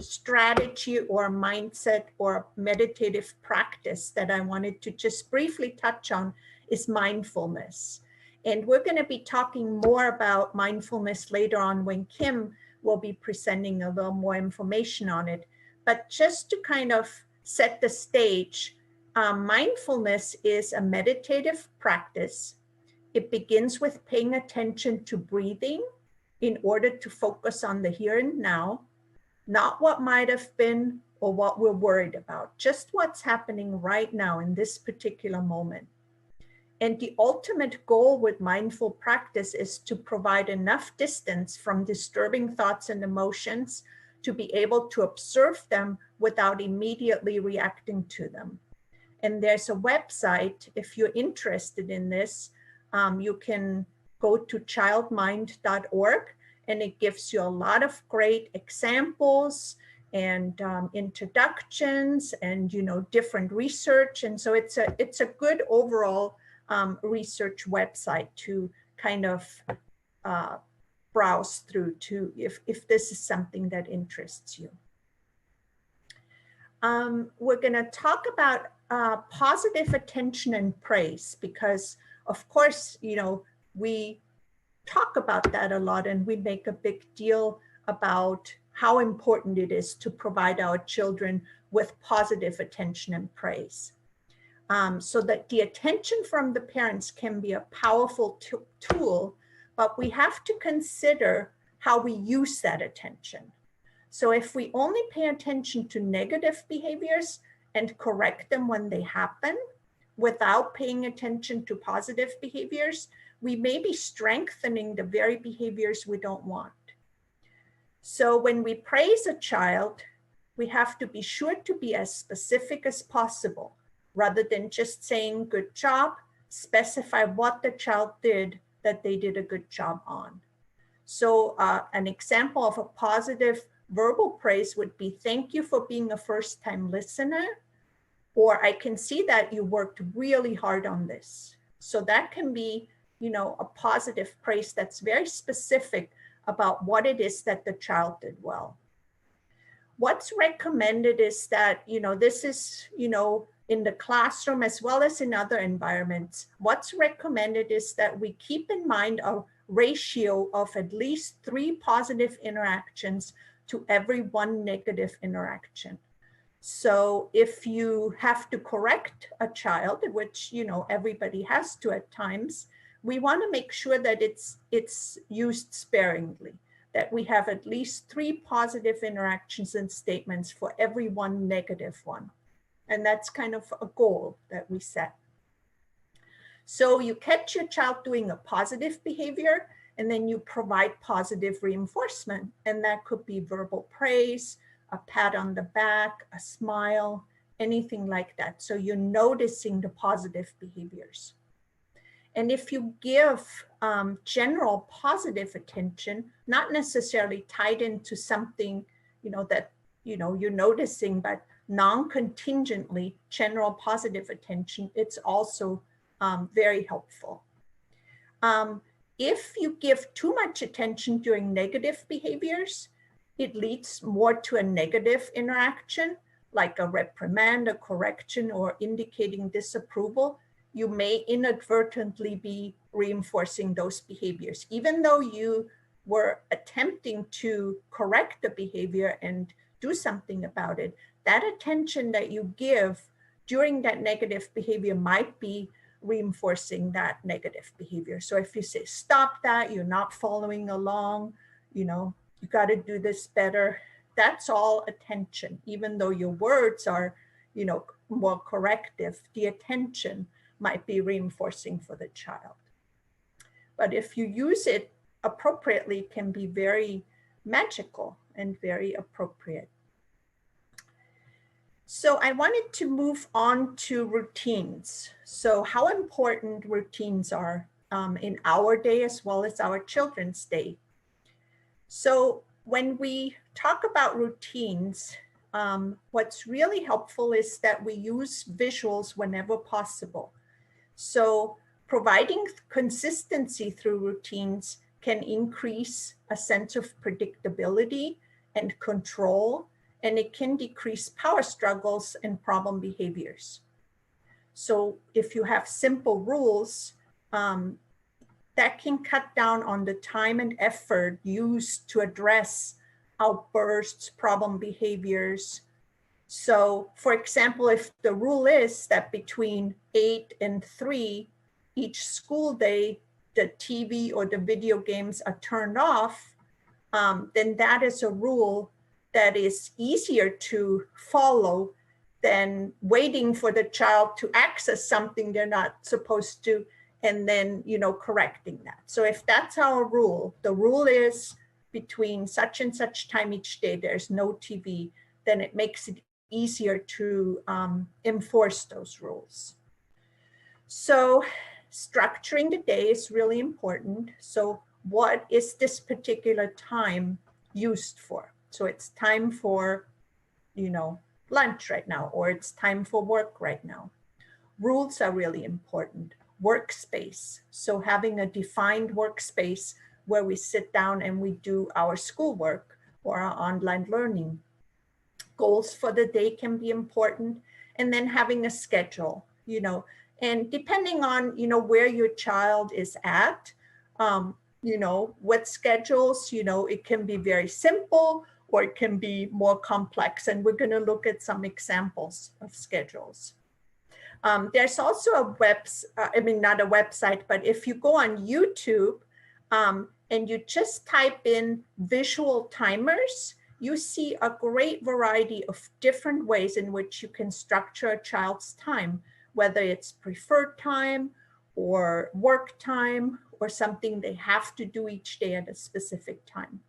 strategy or mindset or meditative practice that I wanted to just briefly touch on is mindfulness. And we're going to be talking more about mindfulness later on when Kim will be presenting a little more information on it. But just to kind of set the stage, mindfulness is a meditative practice. It begins with paying attention to breathing in order to focus on the here and now. Not what might have been or what we're worried about, just what's happening right now in this particular moment. And the ultimate goal with mindful practice is to provide enough distance from disturbing thoughts and emotions to be able to observe them without immediately reacting to them. And there's a website, if you're interested in this, you can go to childmind.org. And it gives you a lot of great examples and introductions and, different research. And so it's a good overall research website to kind of browse through to if this is something that interests you. We're going to talk about positive attention and praise because, of course, we talk about that a lot and we make a big deal about how important it is to provide our children with positive attention and praise. So that the attention from the parents can be a powerful tool, but we have to consider how we use that attention. So if we only pay attention to negative behaviors and correct them when they happen without paying attention to positive behaviors, we may be strengthening the very behaviors we don't want. So when we praise a child, we have to be sure to be as specific as possible. Rather than just saying good job, specify what the child did that they did a good job on. So an example of a positive verbal praise would be, thank you for being a first-time listener, or I can see that you worked really hard on this. So that can be, a positive praise that's very specific about what it is that the child did well. What's recommended is that, this is, in the classroom as well as in other environments. What's recommended is that we keep in mind a ratio of at least 3 positive interactions to every 1 negative interaction. So if you have to correct a child, which, everybody has to at times, we want to make sure that it's used sparingly, that we have at least 3 positive interactions and statements for every 1 negative one. And that's kind of a goal that we set. So you catch your child doing a positive behavior, and then you provide positive reinforcement. And that could be verbal praise, a pat on the back, a smile, anything like that. So you're noticing the positive behaviors. And if you give general positive attention, not necessarily tied into something, that, you're noticing, but non-contingently general positive attention, it's also very helpful. If you give too much attention during negative behaviors, it leads more to a negative interaction, like a reprimand, a correction, or indicating disapproval. You may inadvertently be reinforcing those behaviors. Even though you were attempting to correct the behavior and do something about it, that attention that you give during that negative behavior might be reinforcing that negative behavior. So if you say, stop that, you're not following along, you got to do this better, that's all attention. Even though your words are, more corrective, the attention might be reinforcing for the child. But if you use it appropriately, it can be very magical and very appropriate. So I wanted to move on to routines. So how important routines are in our day as well as our children's day. So when we talk about routines, what's really helpful is that we use visuals whenever possible. So providing consistency through routines can increase a sense of predictability and control, and it can decrease power struggles and problem behaviors. So if you have simple rules, that can cut down on the time and effort used to address outbursts, problem behaviors. So for example, if the rule is that between 8 and 3, each school day, the TV or the video games are turned off, then that is a rule that is easier to follow than waiting for the child to access something they're not supposed to, and then, correcting that. So if that's our rule, the rule is between such and such time each day, there's no TV, then it makes it easier to enforce those rules. So structuring the day is really important. So what is this particular time used for? So it's time for, lunch right now, or it's time for work right now. Rules are really important. Workspace. So having a defined workspace where we sit down and we do our schoolwork or our online learning. Goals for the day can be important. And then having a schedule, and depending on, where your child is at, what schedules, it can be very simple or it can be more complex. And we're going to look at some examples of schedules. There's also a not a website, but if you go on YouTube and you just type in visual timers, you see a great variety of different ways in which you can structure a child's time, whether it's preferred time or work time or something they have to do each day at a specific time.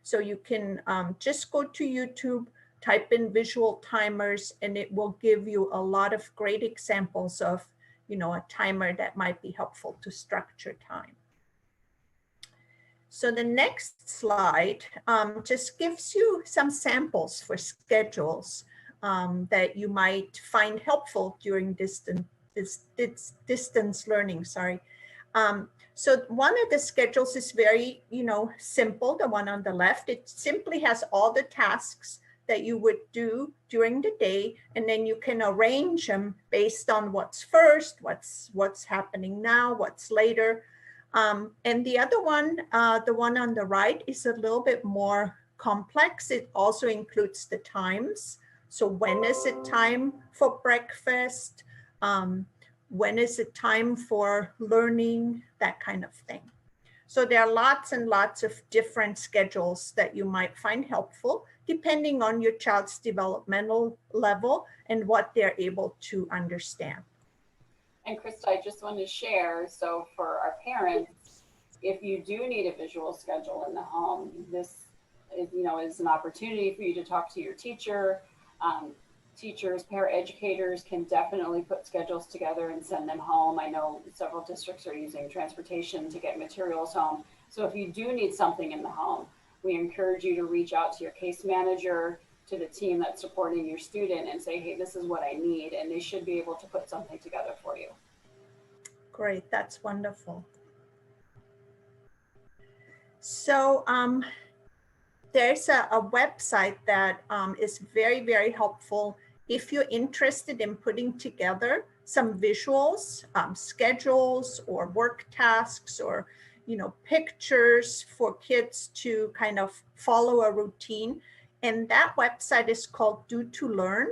So you can just go to YouTube, type in visual timers, and it will give you a lot of great examples of, a timer that might be helpful to structure time. So the next slide just gives you some samples for schedules that you might find helpful during it's distance learning, sorry. So one of the schedules is very, simple, the one on the left. It simply has all the tasks that you would do during the day, and then you can arrange them based on what's first, what's happening now, what's later. And the other one, the one on the right, is a little bit more complex. It also includes the times. So when is it time for breakfast? When is it time for learning? That kind of thing. So there are lots and lots of different schedules that you might find helpful, depending on your child's developmental level and what they're able to understand. And Krista, I just want to share, so for our parents, if you do need a visual schedule in the home, this is an opportunity for you to talk to your teacher. Teachers, paraeducators can definitely put schedules together and send them home. I know several districts are using transportation to get materials home. So if you do need something in the home, we encourage you to reach out to your case manager, to the team that's supporting your student, and say, hey, this is what I need. And they should be able to put something together for you. Great, that's wonderful. So there's a website that is very, very helpful if you're interested in putting together some visuals, schedules or work tasks, or pictures for kids to kind of follow a routine. And that website is called Do to Learn.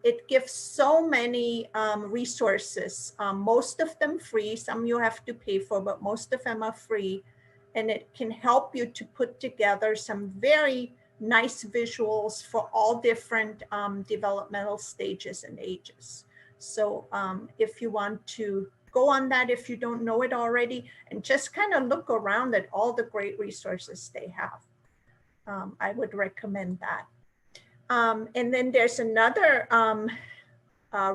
It gives so many resources, most of them free. Some you have to pay for, but most of them are free. And it can help you to put together some very nice visuals for all different developmental stages and ages. So if you want to go on that, if you don't know it already, and just kind of look around at all the great resources they have, I would recommend that. And then there's another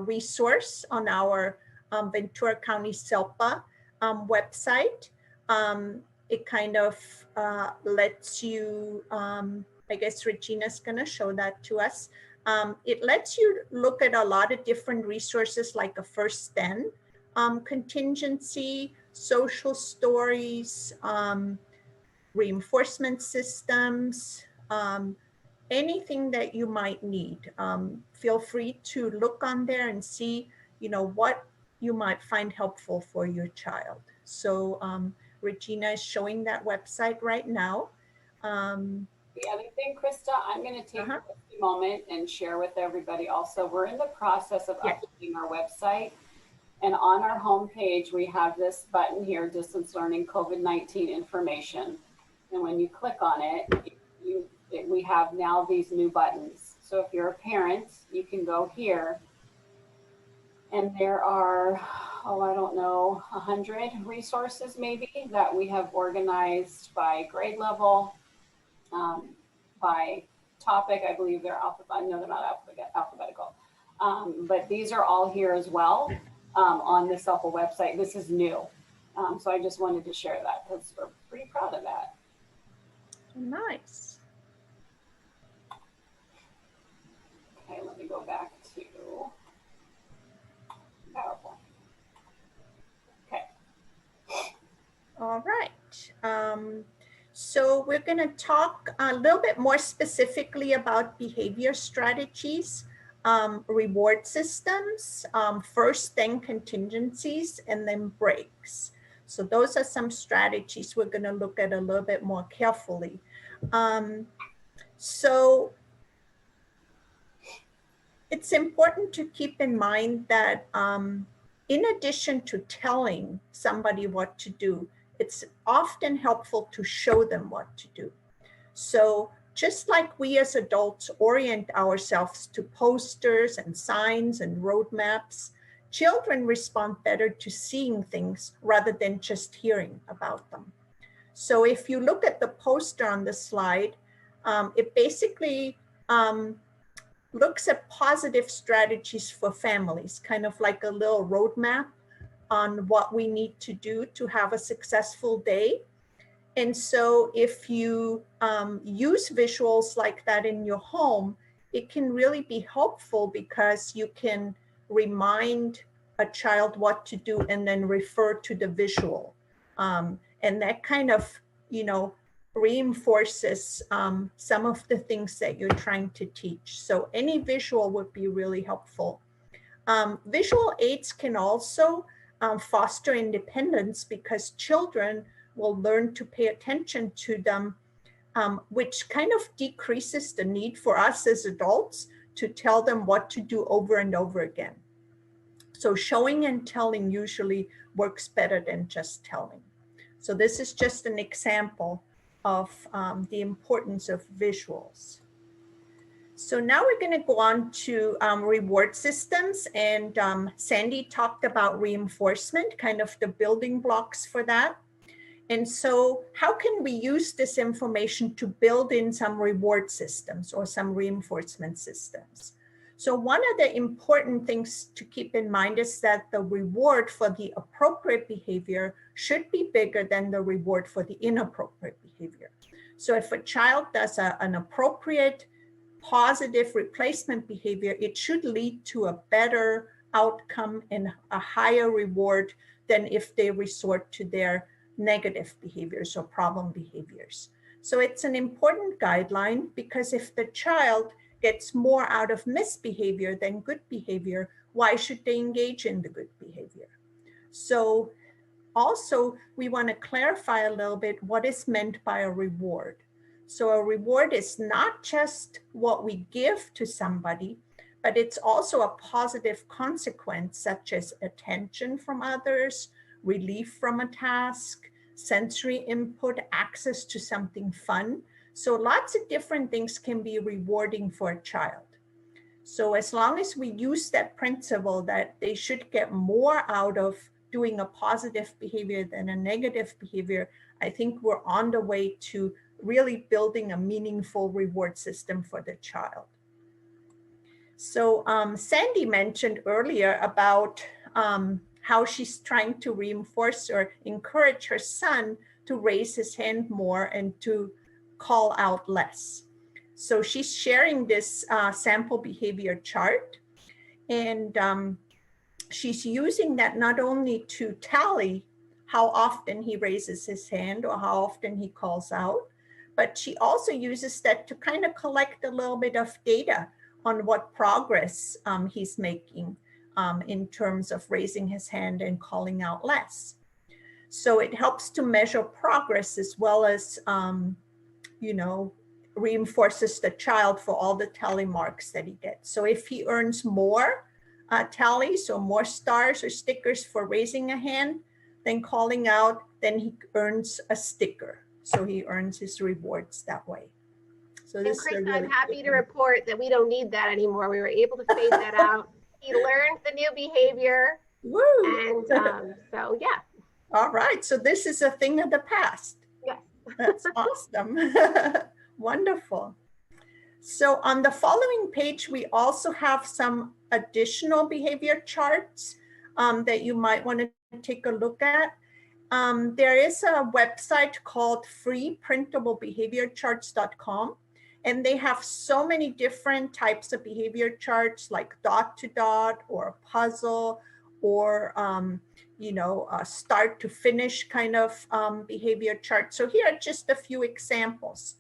resource on our Ventura County SELPA website. It kind of lets you, I guess Regina's gonna show that to us. It lets you look at a lot of different resources like a first then contingency, social stories, reinforcement systems, anything that you might need. Feel free to look on there and see, what you might find helpful for your child. So Regina is showing that website right now. The other thing, Krista, I'm going to take a moment and share with everybody also, we're in the process of updating our website. And on our homepage, we have this button here, Distance Learning COVID-19 Information. And when you click on it, we have now these new buttons. So if you're a parent, you can go here. And there are, I don't know, 100 resources maybe that we have organized by grade level, by topic. I believe they're alphabetical. No, they're not alphabetical. But these are all here as well on the SELPA website. This is new. So I just wanted to share that because we're pretty proud of that. Nice. Okay, let me go back to PowerPoint. Okay. All right. So we're going to talk a little bit more specifically about behavior strategies, reward systems, first then contingencies, and then breaks. So those are some strategies we're going to look at a little bit more carefully. So it's important to keep in mind that in addition to telling somebody what to do, it's often helpful to show them what to do. So just like we as adults orient ourselves to posters and signs and roadmaps, children respond better to seeing things rather than just hearing about them. So if you look at the poster on the slide, it basically looks at positive strategies for families, kind of like a little roadmap on what we need to do to have a successful day. And so if you use visuals like that in your home, it can really be helpful because you can remind a child what to do and then refer to the visual. And that kind of, reinforces some of the things that you're trying to teach. So any visual would be really helpful. Visual aids can also foster independence because children will learn to pay attention to them, which kind of decreases the need for us as adults to tell them what to do over and over again. So showing and telling usually works better than just telling. So this is just an example of the importance of visuals. So now we're going to go on to reward systems, and Sandy talked about reinforcement, kind of the building blocks for that. And so how can we use this information to build in some reward systems or some reinforcement systems? So one of the important things to keep in mind is that the reward for the appropriate behavior should be bigger than the reward for the inappropriate behavior. So if a child does an appropriate positive replacement behavior, it should lead to a better outcome and a higher reward than if they resort to their negative behaviors or problem behaviors. So it's an important guideline because if the child gets more out of misbehavior than good behavior, why should they engage in the good behavior? So also, we want to clarify a little bit what is meant by a reward. So a reward is not just what we give to somebody, but it's also a positive consequence, such as attention from others, relief from a task, sensory input, access to something fun. So lots of different things can be rewarding for a child. So as long as we use that principle that they should get more out of doing a positive behavior than a negative behavior, I think we're on the way to really building a meaningful reward system for the child. So Sandy mentioned earlier about how she's trying to reinforce or encourage her son to raise his hand more and to call out less. So she's sharing this sample behavior chart, and she's using that not only to tally how often he raises his hand or how often he calls out, but she also uses that to kind of collect a little bit of data on what progress he's making in terms of raising his hand and calling out less. So it helps to measure progress as well as, reinforces the child for all the tally marks that he gets. So if he earns more tallies or more stars or stickers for raising a hand than calling out, then he earns a sticker. So he earns his rewards that way. So this Chris, is really I'm happy to report that we don't need that anymore. We were able to phase that out. He learned the new behavior. Woo! And so, yeah. All right. So this is a thing of the past. Yes. That's awesome. Wonderful. So on the following page, we also have some additional behavior charts that you might want to take a look at. There is a website called freeprintablebehaviorcharts.com, and they have so many different types of behavior charts, like dot to dot or a puzzle or a start to finish kind of behavior chart. So here are just a few examples.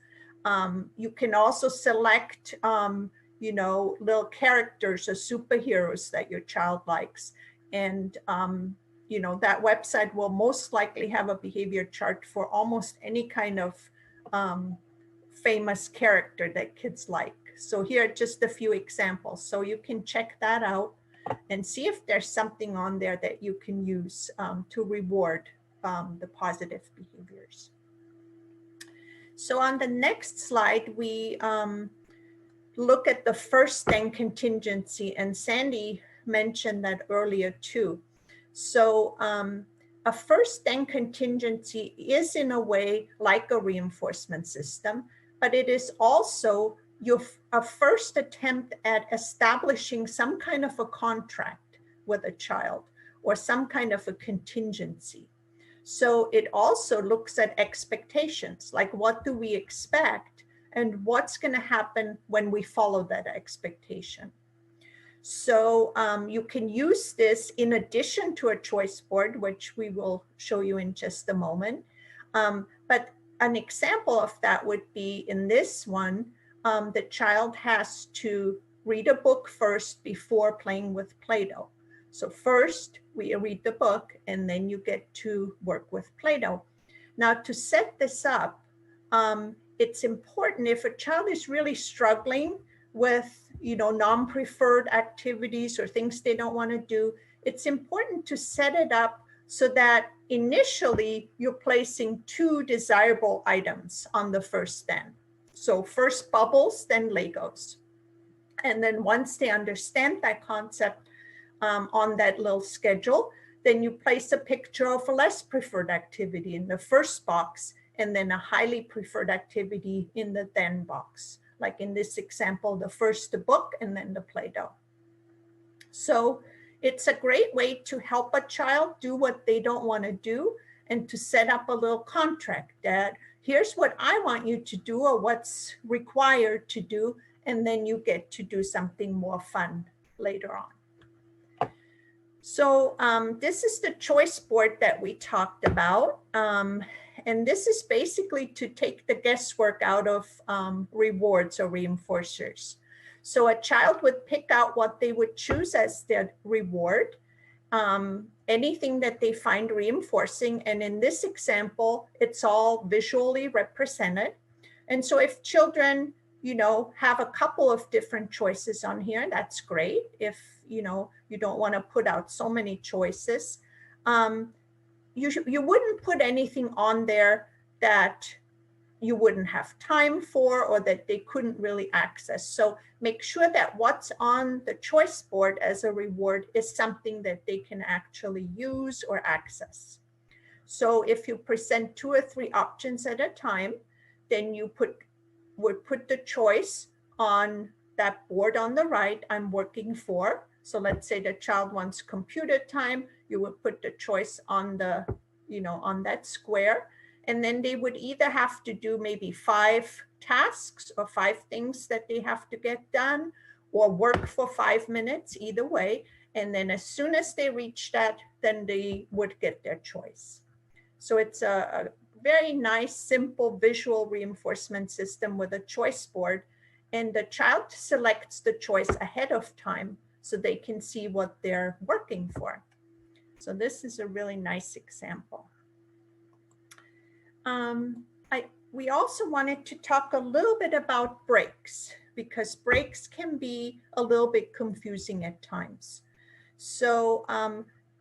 You can also select little characters or superheroes that your child likes, and that website will most likely have a behavior chart for almost any kind of famous character that kids like. So here are just a few examples. So you can check that out and see if there's something on there that you can use to reward the positive behaviors. So on the next slide, we look at the first then contingency, and Sandy mentioned that earlier too. So a first then contingency is in a way like a reinforcement system, but it is also a first attempt at establishing some kind of a contract with a child or some kind of a contingency. So it also looks at expectations, like what do we expect and what's going to happen when we follow that expectation. So you can use this in addition to a choice board, which we will show you in just a moment. But an example of that would be in this one, the child has to read a book first before playing with Play-Doh. So first we read the book and then you get to work with Play-Doh. Now to set this up, it's important if a child is really struggling with non-preferred activities or things they don't want to do, it's important to set it up so that initially you're placing 2 desirable items on the first stand. So first bubbles, then Legos. And then once they understand that concept on that little schedule, then you place a picture of a less preferred activity in the first box and then a highly preferred activity in the then box. Like in this example, the first the book and then the Play-Doh. So it's a great way to help a child do what they don't want to do and to set up a little contract that here's what I want you to do or what's required to do, and then you get to do something more fun later on. So this is the choice board that we talked about. And this is basically to take the guesswork out of rewards or reinforcers. So a child would pick out what they would choose as their reward, anything that they find reinforcing. And in this example, it's all visually represented. And so if children, have a couple of different choices on here, that's great. If, you don't want to put out so many choices. You wouldn't put anything on there that you wouldn't have time for or that they couldn't really access. So make sure that what's on the choice board as a reward is something that they can actually use or access. So if you present 2 or 3 options at a time, then you would put the choice on that board on the right, I'm working for. So let's say the child wants computer time, you would put the choice on the, on that square. And then they would either have to do maybe 5 tasks or 5 things that they have to get done, or work for 5 minutes, either way. And then as soon as they reach that, then they would get their choice. So it's a very nice, simple visual reinforcement system with a choice board. And the child selects the choice ahead of time so they can see what they're working for. So this is a really nice example. We also wanted to talk a little bit about breaks, because breaks can be a little bit confusing at times. So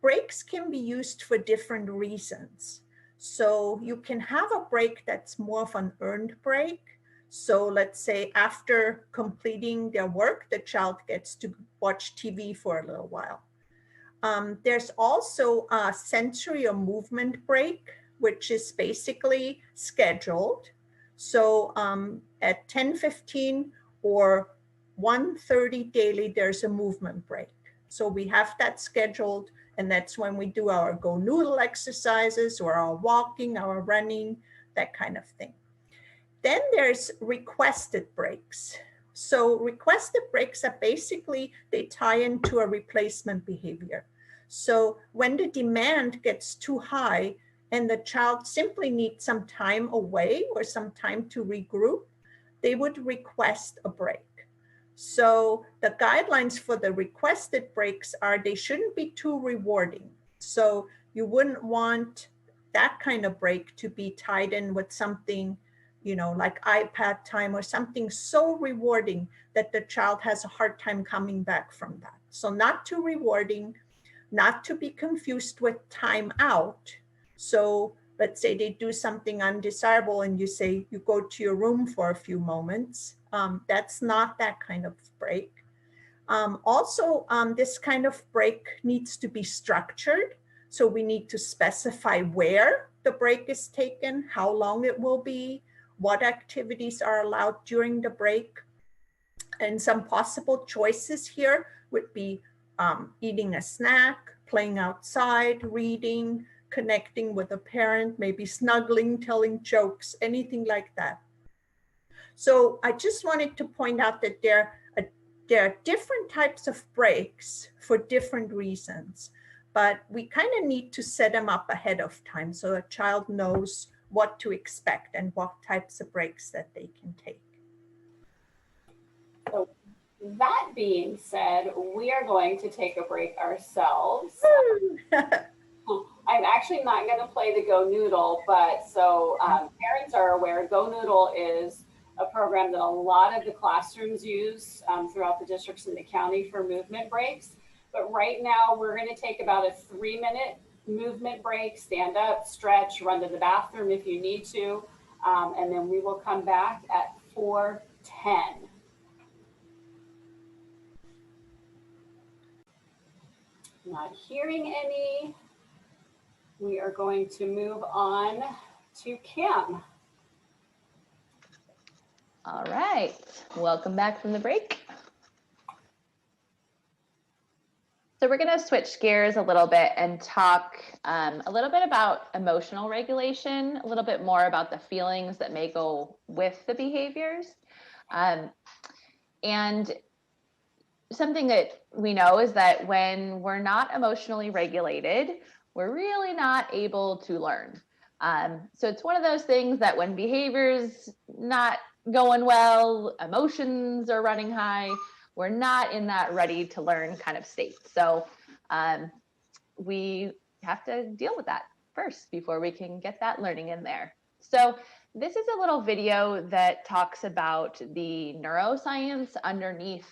breaks can be used for different reasons. So you can have a break that's more of an earned break. So let's say after completing their work, the child gets to watch TV for a little while. There's also a sensory or movement break, which is basically scheduled. So at 10:15 or 1:30 daily, there's a movement break. So we have that scheduled, and that's when we do our go noodle exercises or our walking, our running, that kind of thing. Then there's requested breaks. So requested breaks are basically, they tie into a replacement behavior. So when the demand gets too high and the child simply needs some time away or some time to regroup, they would request a break. So the guidelines for the requested breaks are they shouldn't be too rewarding. So you wouldn't want that kind of break to be tied in with something, like iPad time or something so rewarding that the child has a hard time coming back from that. So not too rewarding, not to be confused with time out. So let's say they do something undesirable and you say you go to your room for a few moments. That's not that kind of break. Also, this kind of break needs to be structured. So we need to specify where the break is taken, how long it will be, what activities are allowed during the break. And some possible choices here would be eating a snack, playing outside, reading, connecting with a parent, maybe snuggling, telling jokes, anything like that. So I just wanted to point out that there are there are different types of breaks for different reasons, but we kind of need to set them up ahead of time so a child knows what to expect and what types of breaks that they can take. So that being said, we are going to take a break ourselves. I'm actually not going to play the Go Noodle, but so parents are aware, Go Noodle is a program that a lot of the classrooms use throughout the districts in the county for movement breaks. But right now we're going to take about a 3-minute movement break, stand up, stretch, run to the bathroom if you need to, and then we will come back at 4:10. Not hearing any. We are going to move on to Kim. All right, welcome back from the break. So we're going to switch gears a little bit and talk a little bit about emotional regulation, a little bit more about the feelings that may go with the behaviors. And something that we know is that when we're not emotionally regulated, we're really not able to learn. So it's one of those things that when behavior's not going well, emotions are running high, we're not in that ready to learn kind of state. So we have to deal with that first before we can get that learning in there. So this is a little video that talks about the neuroscience underneath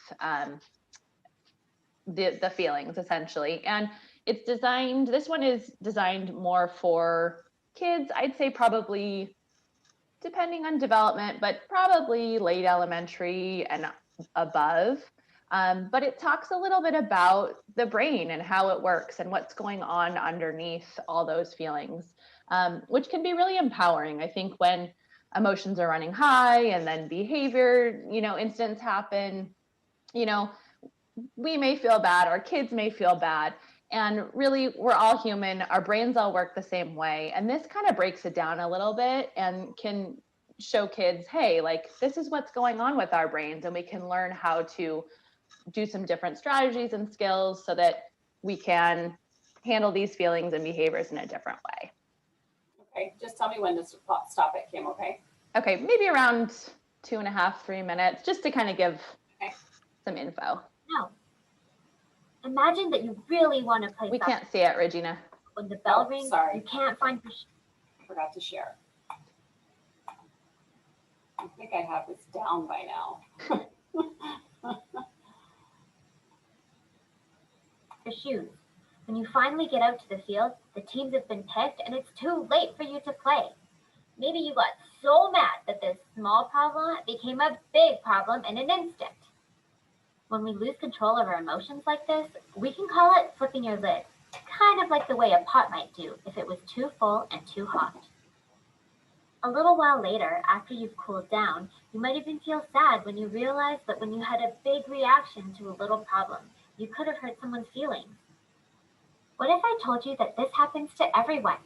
the feelings essentially. And it's designed, this one is designed more for kids, I'd say probably depending on development, but probably late elementary and above. But it talks a little bit about the brain and how it works and what's going on underneath all those feelings, which can be really empowering. I think when emotions are running high and then behavior, incidents happen, we may feel bad, our kids may feel bad. And really, we're all human. Our brains all work the same way. And this kind of breaks it down a little bit and can show kids, hey, like this is what's going on with our brains. And we can learn how to do some different strategies and skills so that we can handle these feelings and behaviors in a different way. Okay, just tell me when to stop it, Kim, okay? Okay, maybe around 2.5, 3 minutes, just to kind of give some info. No. Imagine that you really want to play. We can't see it, Regina. When the bell rings, sorry. you can't find your. Forgot to share. I think I have this down by now. Your shoes. When you finally get out to the field, the teams have been picked and it's too late for you to play. Maybe you got so mad that this small problem became a big problem in an instant. When we lose control of our emotions like this, we can call it flipping your lid, kind of like the way a pot might do if it was too full and too hot. A little while later, after you've cooled down, you might even feel sad when you realize that when you had a big reaction to a little problem, you could have hurt someone's feelings. What if I told you that this happens to everyone?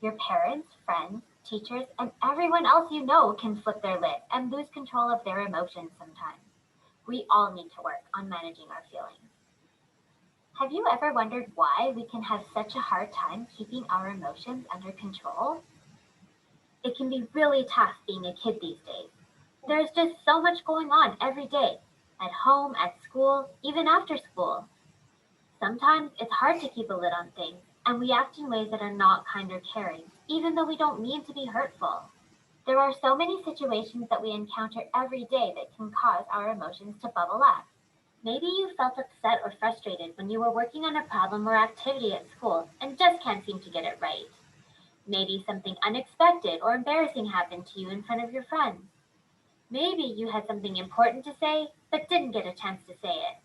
Your parents, friends, teachers, and everyone else you know can flip their lid and lose control of their emotions sometimes. We all need to work on managing our feelings. Have you ever wondered why we can have such a hard time keeping our emotions under control? It can be really tough being a kid these days. There's just so much going on every day, at home, at school, even after school. Sometimes it's hard to keep a lid on things, and we act in ways that are not kind or caring, even though we don't mean to be hurtful. There are so many situations that we encounter every day that can cause our emotions to bubble up. Maybe you felt upset or frustrated when you were working on a problem or activity at school and just can't seem to get it right. Maybe something unexpected or embarrassing happened to you in front of your friends. Maybe you had something important to say but didn't get a chance to say it.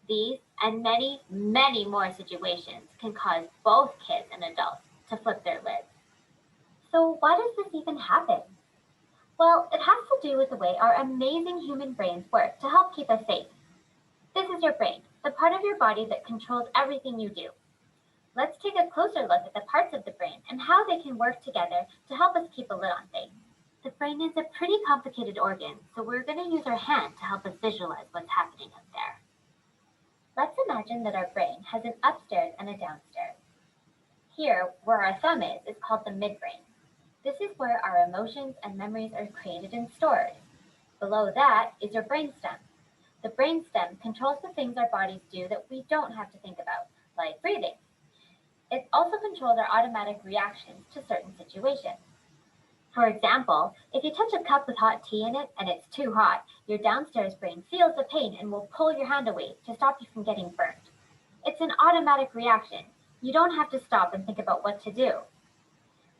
These and many, many more situations can cause both kids and adults to flip their lids. So why does this even happen? Well, it has to do with the way our amazing human brains work to help keep us safe. This is your brain, the part of your body that controls everything you do. Let's take a closer look at the parts of the brain and how they can work together to help us keep a lid on things. The brain is a pretty complicated organ, so we're going to use our hand to help us visualize what's happening up there. Let's imagine that our brain has an upstairs and a downstairs. Here, where our thumb is called the midbrain. This is where our emotions and memories are created and stored. Below that is your brainstem. The brainstem controls the things our bodies do that we don't have to think about, like breathing. It also controls our automatic reactions to certain situations. For example, if you touch a cup with hot tea in it and it's too hot, your downstairs brain feels the pain and will pull your hand away to stop you from getting burnt. It's an automatic reaction. You don't have to stop and think about what to do.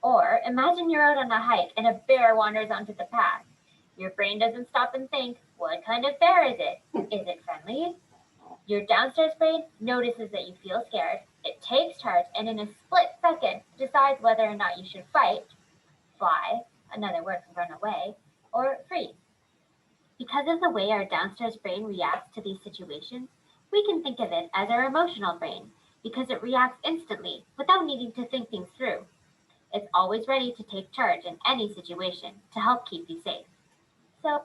Or imagine you're out on a hike and a bear wanders onto the path. Your brain doesn't stop and think, what kind of bear is it? Is it friendly? Your downstairs brain notices that you feel scared. It takes charge and in a split second decides whether or not you should fight, fly, another word for run away, or freeze. Because of the way our downstairs brain reacts to these situations, we can think of it as our emotional brain because it reacts instantly without needing to think things through. It's always ready to take charge in any situation to help keep you safe. So,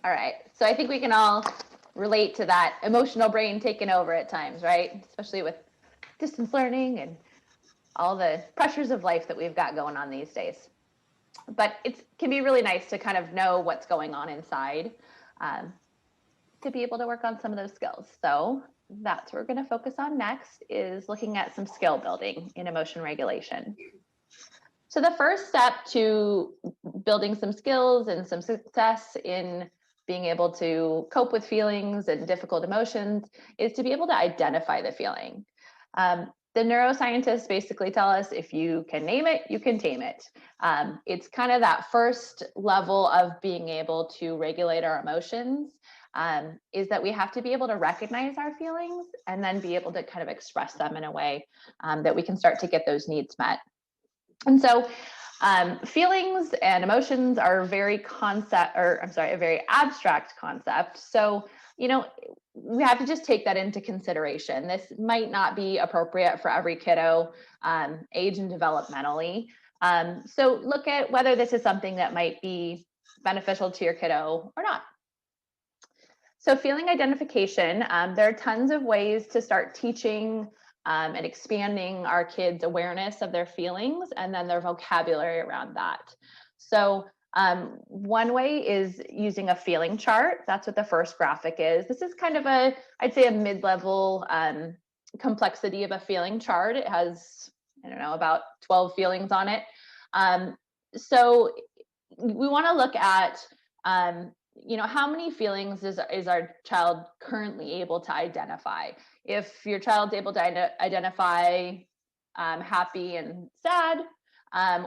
All right, so I think we can all relate to that emotional brain taking over at times, right? Especially with distance learning and all the pressures of life that we've got going on these days. But it can be really nice to kind of know what's going on inside to be able to work on some of those skills. So that's what we're going to focus on next, is looking at some skill building in emotion regulation. So the first step to building some skills and some success in being able to cope with feelings and difficult emotions is to be able to identify the feeling. The neuroscientists basically tell us if you can name it, you can tame it. It's kind of that first level of being able to regulate our emotions, is that we have to be able to recognize our feelings and then be able to kind of express them in a way that we can start to get those needs met. And so feelings and emotions are a very abstract concept. So, we have to just take that into consideration. This might not be appropriate for every kiddo, age and developmentally. So look at whether this is something that might be beneficial to your kiddo or not. So feeling identification, there are tons of ways to start teaching and expanding our kids' awareness of their feelings and then their vocabulary around that. So one way is using a feeling chart. That's what the first graphic is. This is kind of I'd say a mid-level complexity of a feeling chart. It has, about 12 feelings on it. So we want to look at, how many feelings is our child currently able to identify? If your child's able to identify happy and sad,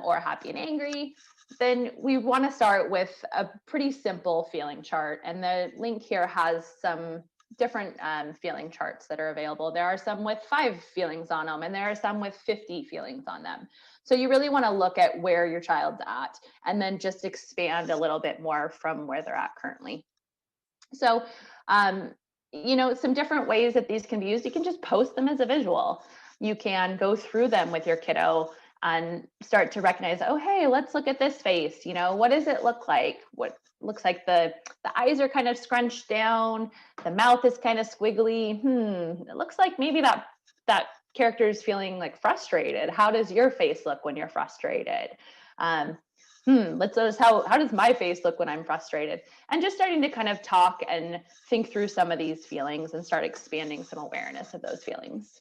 or happy and angry, then we want to start with a pretty simple feeling chart. And the link here has some different feeling charts that are available. There are some with 5 feelings on them, and there are some with 50 feelings on them. So you really want to look at where your child's at and then just expand a little bit more from where they're at currently. So, some different ways that these can be used. You can just post them as a visual. You can go through them with your kiddo and start to recognize, oh, hey, let's look at this face. What does it look like? What looks like the eyes are kind of scrunched down. The mouth is kind of squiggly. It looks like maybe that character is feeling like frustrated. How does your face look when you're frustrated? Let's notice how does my face look when I'm frustrated? And just starting to kind of talk and think through some of these feelings and start expanding some awareness of those feelings.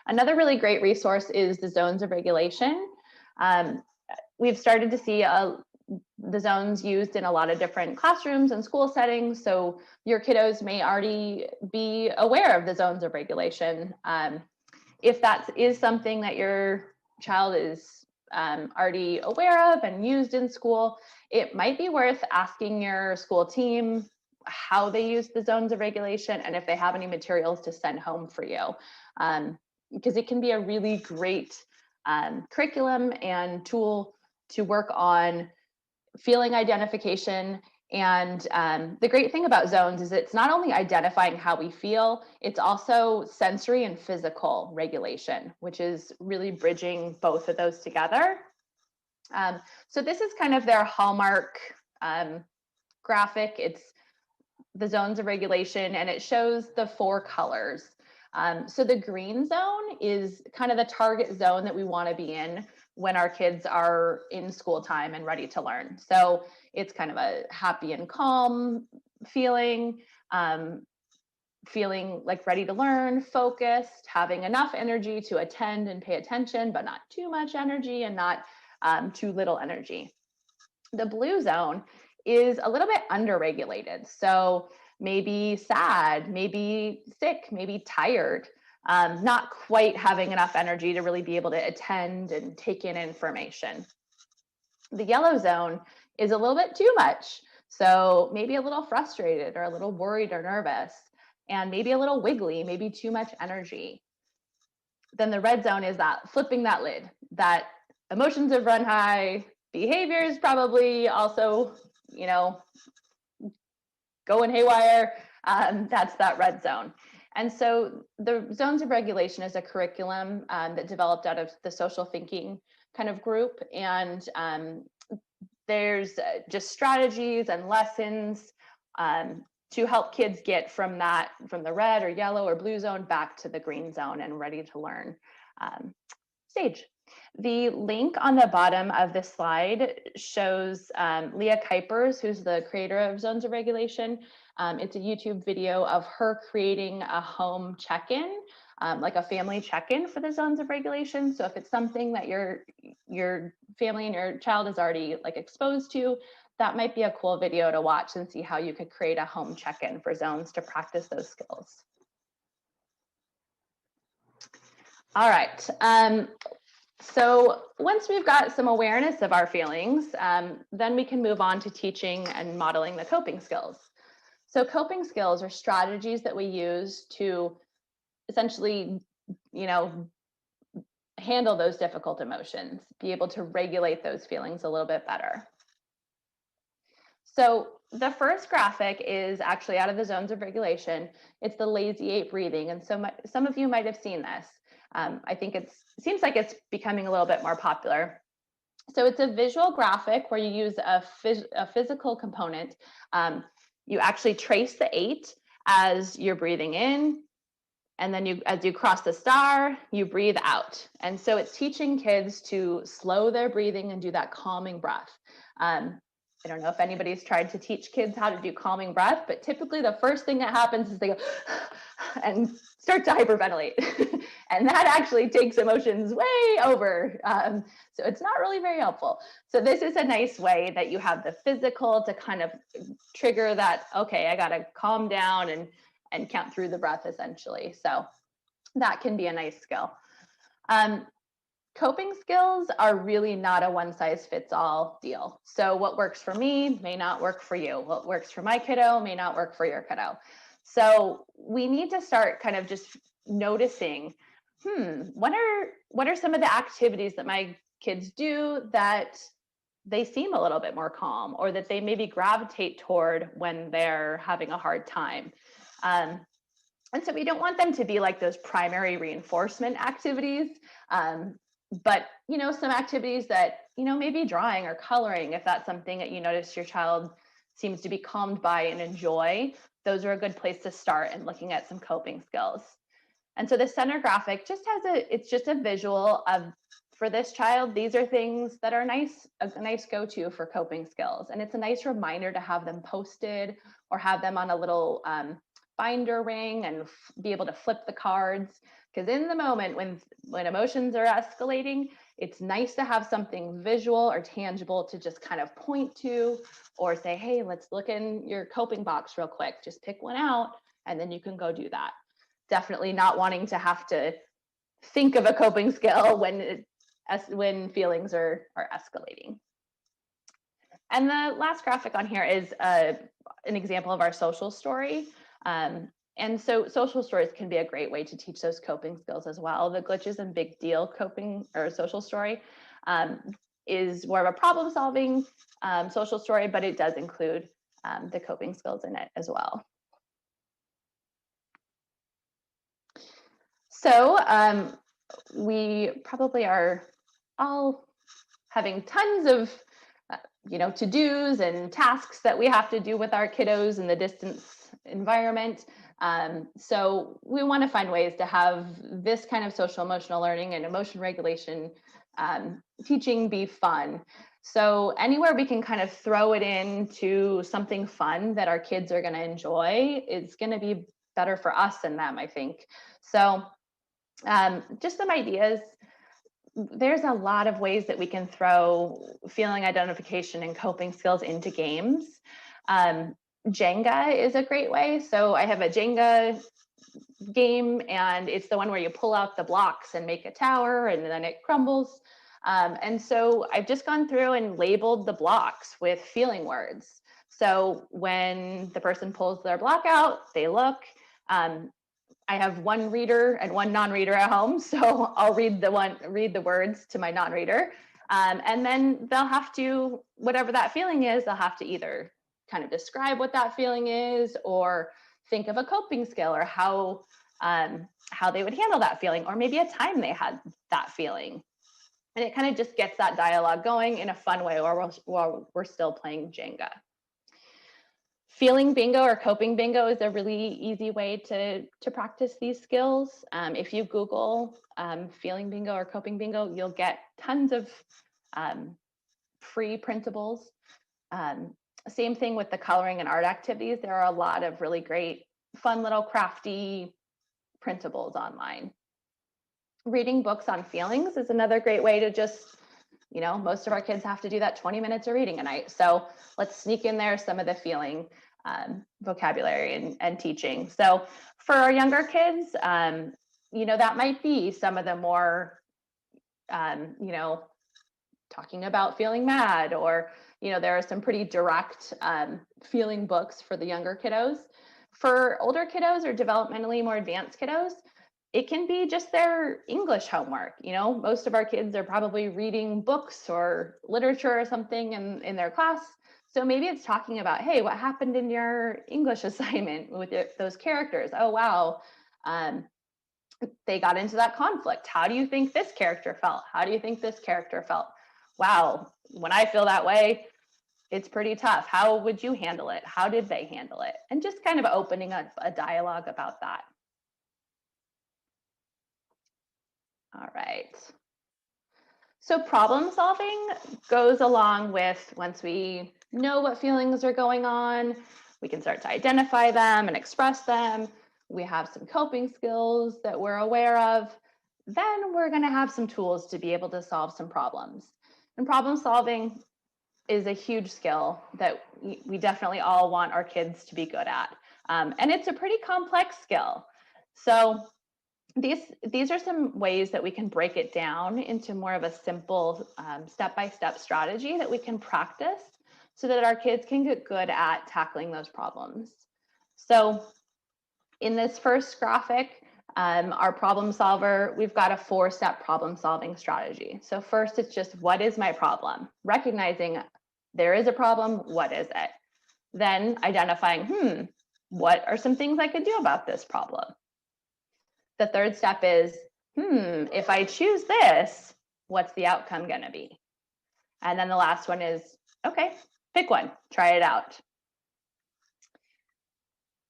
Another really great resource is the zones of regulation. We've started to see the zones used in a lot of different classrooms and school settings. So your kiddos may already be aware of the zones of regulation. If that is something that your child is already aware of and used in school, it might be worth asking your school team how they use the zones of regulation and if they have any materials to send home for you. Because it can be a really great curriculum and tool to work on feeling identification And the great thing about zones is it's not only identifying how we feel, it's also sensory and physical regulation, which is really bridging both of those together. So this is kind of their hallmark graphic. It's the zones of regulation, and it shows the 4 colors. So the green zone is kind of the target zone that we want to be in when our kids are in school time and ready to learn. So it's kind of a happy and calm feeling, feeling like ready to learn, focused, having enough energy to attend and pay attention, but not too much energy and not too little energy. The blue zone is a little bit underregulated. So maybe sad, maybe sick, maybe tired, not quite having enough energy to really be able to attend and take in information. The yellow zone is a little bit too much. So maybe a little frustrated or a little worried or nervous, and maybe a little wiggly, maybe too much energy. Then the red zone is that flipping that lid, that emotions have run high, behaviors probably also, you know, going haywire. That's that red zone. And so the zones of regulation is a curriculum that developed out of the social thinking kind of group. And there's just strategies and lessons to help kids get from the red or yellow or blue zone back to the green zone and ready to learn stage. The link on the bottom of this slide shows Leah Kuipers, who's the creator of Zones of Regulation. It's a YouTube video of her creating a home check-in, like a family check-in for the Zones of Regulation. So if it's something that your family and your child is already like exposed to, that might be a cool video to watch and see how you could create a home check-in for zones to practice those skills. All right. So once we've got some awareness of our feelings, then we can move on to teaching and modeling the coping skills. So coping skills are strategies that we use to essentially, you know, handle those difficult emotions, be able to regulate those feelings a little bit better. So the first graphic is actually out of the Zones of Regulation. It's the lazy 8 breathing. And so some of you might have seen this. I think it seems like it's becoming a little bit more popular. So it's a visual graphic where you use a physical component. You actually trace the 8 as you're breathing in, and then as you cross the star, you breathe out. And so it's teaching kids to slow their breathing and do that calming breath. I don't know if anybody's tried to teach kids how to do calming breath, but typically the first thing that happens is they go and start to hyperventilate. And that actually takes emotions way over. So it's not really very helpful. So this is a nice way that you have the physical to kind of trigger that, okay, I got to calm down and count through the breath essentially. So that can be a nice skill. Coping skills are really not a one-size-fits-all deal. So what works for me may not work for you. What works for my kiddo may not work for your kiddo. So we need to start kind of just noticing, what are some of the activities that my kids do that they seem a little bit more calm, or that they maybe gravitate toward when they're having a hard time. And so we don't want them to be like those primary reinforcement activities. But, you know, some activities that, you know, maybe drawing or coloring, if that's something that you notice your child seems to be calmed by and enjoy, those are a good place to start in looking at some coping skills. And so the center graphic just has it's just a visual of, for this child, these are things that are a nice go-to for coping skills. And it's a nice reminder to have them posted or have them on a little binder ring and be able to flip the cards. Because in the moment when emotions are escalating, it's nice to have something visual or tangible to just kind of point to, or say, hey, let's look in your coping box real quick. Just pick one out and then you can go do that. Definitely not wanting to have to think of a coping skill when feelings are escalating. And the last graphic on here is an example of our social story. And so social stories can be a great way to teach those coping skills as well. The Glitches and Big Deal coping or social story is more of a problem solving social story, but it does include the coping skills in it as well. So we probably are all having tons of to-dos and tasks that we have to do with our kiddos in the distance environment. So we want to find ways to have this kind of social emotional learning and emotion regulation teaching be fun. So anywhere we can kind of throw it into something fun that our kids are going to enjoy is going to be better for us and them, I think. So just some ideas. There's a lot of ways that we can throw feeling identification and coping skills into games. Jenga is a great way. So I have a Jenga game, and it's the one where you pull out the blocks and make a tower, and then it crumbles. And so I've just gone through and labeled the blocks with feeling words. So when the person pulls their block out, they look. I have one reader and one non-reader at home, so I'll read the words to my non-reader, and then they'll have to, whatever that feeling is, they'll have to either kind of describe what that feeling is, or think of a coping skill, or how they would handle that feeling, or maybe a time they had that feeling, and it kind of just gets that dialogue going in a fun way while we're still playing Jenga. Feeling bingo or coping bingo is a really easy way to practice these skills. If you Google feeling bingo or coping bingo, you'll get tons of free printables. Same thing with the coloring and art activities. There are a lot of really great, fun little crafty printables online. Reading books on feelings is another great way to just, most of our kids have to do that 20 minutes of reading a night. So let's sneak in there some of the feeling vocabulary and teaching. So for our younger kids, that might be some of the more, talking about feeling mad, or, there are some pretty direct feeling books for the younger kiddos. For older kiddos or developmentally more advanced kiddos, it can be just their English homework. Most of our kids are probably reading books or literature or something in their class. So maybe it's talking about, hey, what happened in your English assignment with those characters? Oh, wow. They got into that conflict. How do you think this character felt? How do you think this character felt? Wow, when I feel that way, it's pretty tough. How would you handle it? How did they handle it? And just kind of opening a dialogue about that. All right. So problem solving goes along with, once we know what feelings are going on, we can start to identify them and express them. We have some coping skills that we're aware of. Then we're going to have some tools to be able to solve some problems. And problem solving is a huge skill that we definitely all want our kids to be good at. And it's a pretty complex skill. So these are some ways that we can break it down into more of a simple step-by-step strategy that we can practice so that our kids can get good at tackling those problems. So in this first graphic, our problem solver, we've got a 4-step problem solving strategy. So first, it's just, what is my problem? Recognizing there is a problem, what is it? Then identifying, what are some things I could do about this problem? The third step is, if I choose this, what's the outcome going to be? And then the last one is, okay, pick one, try it out.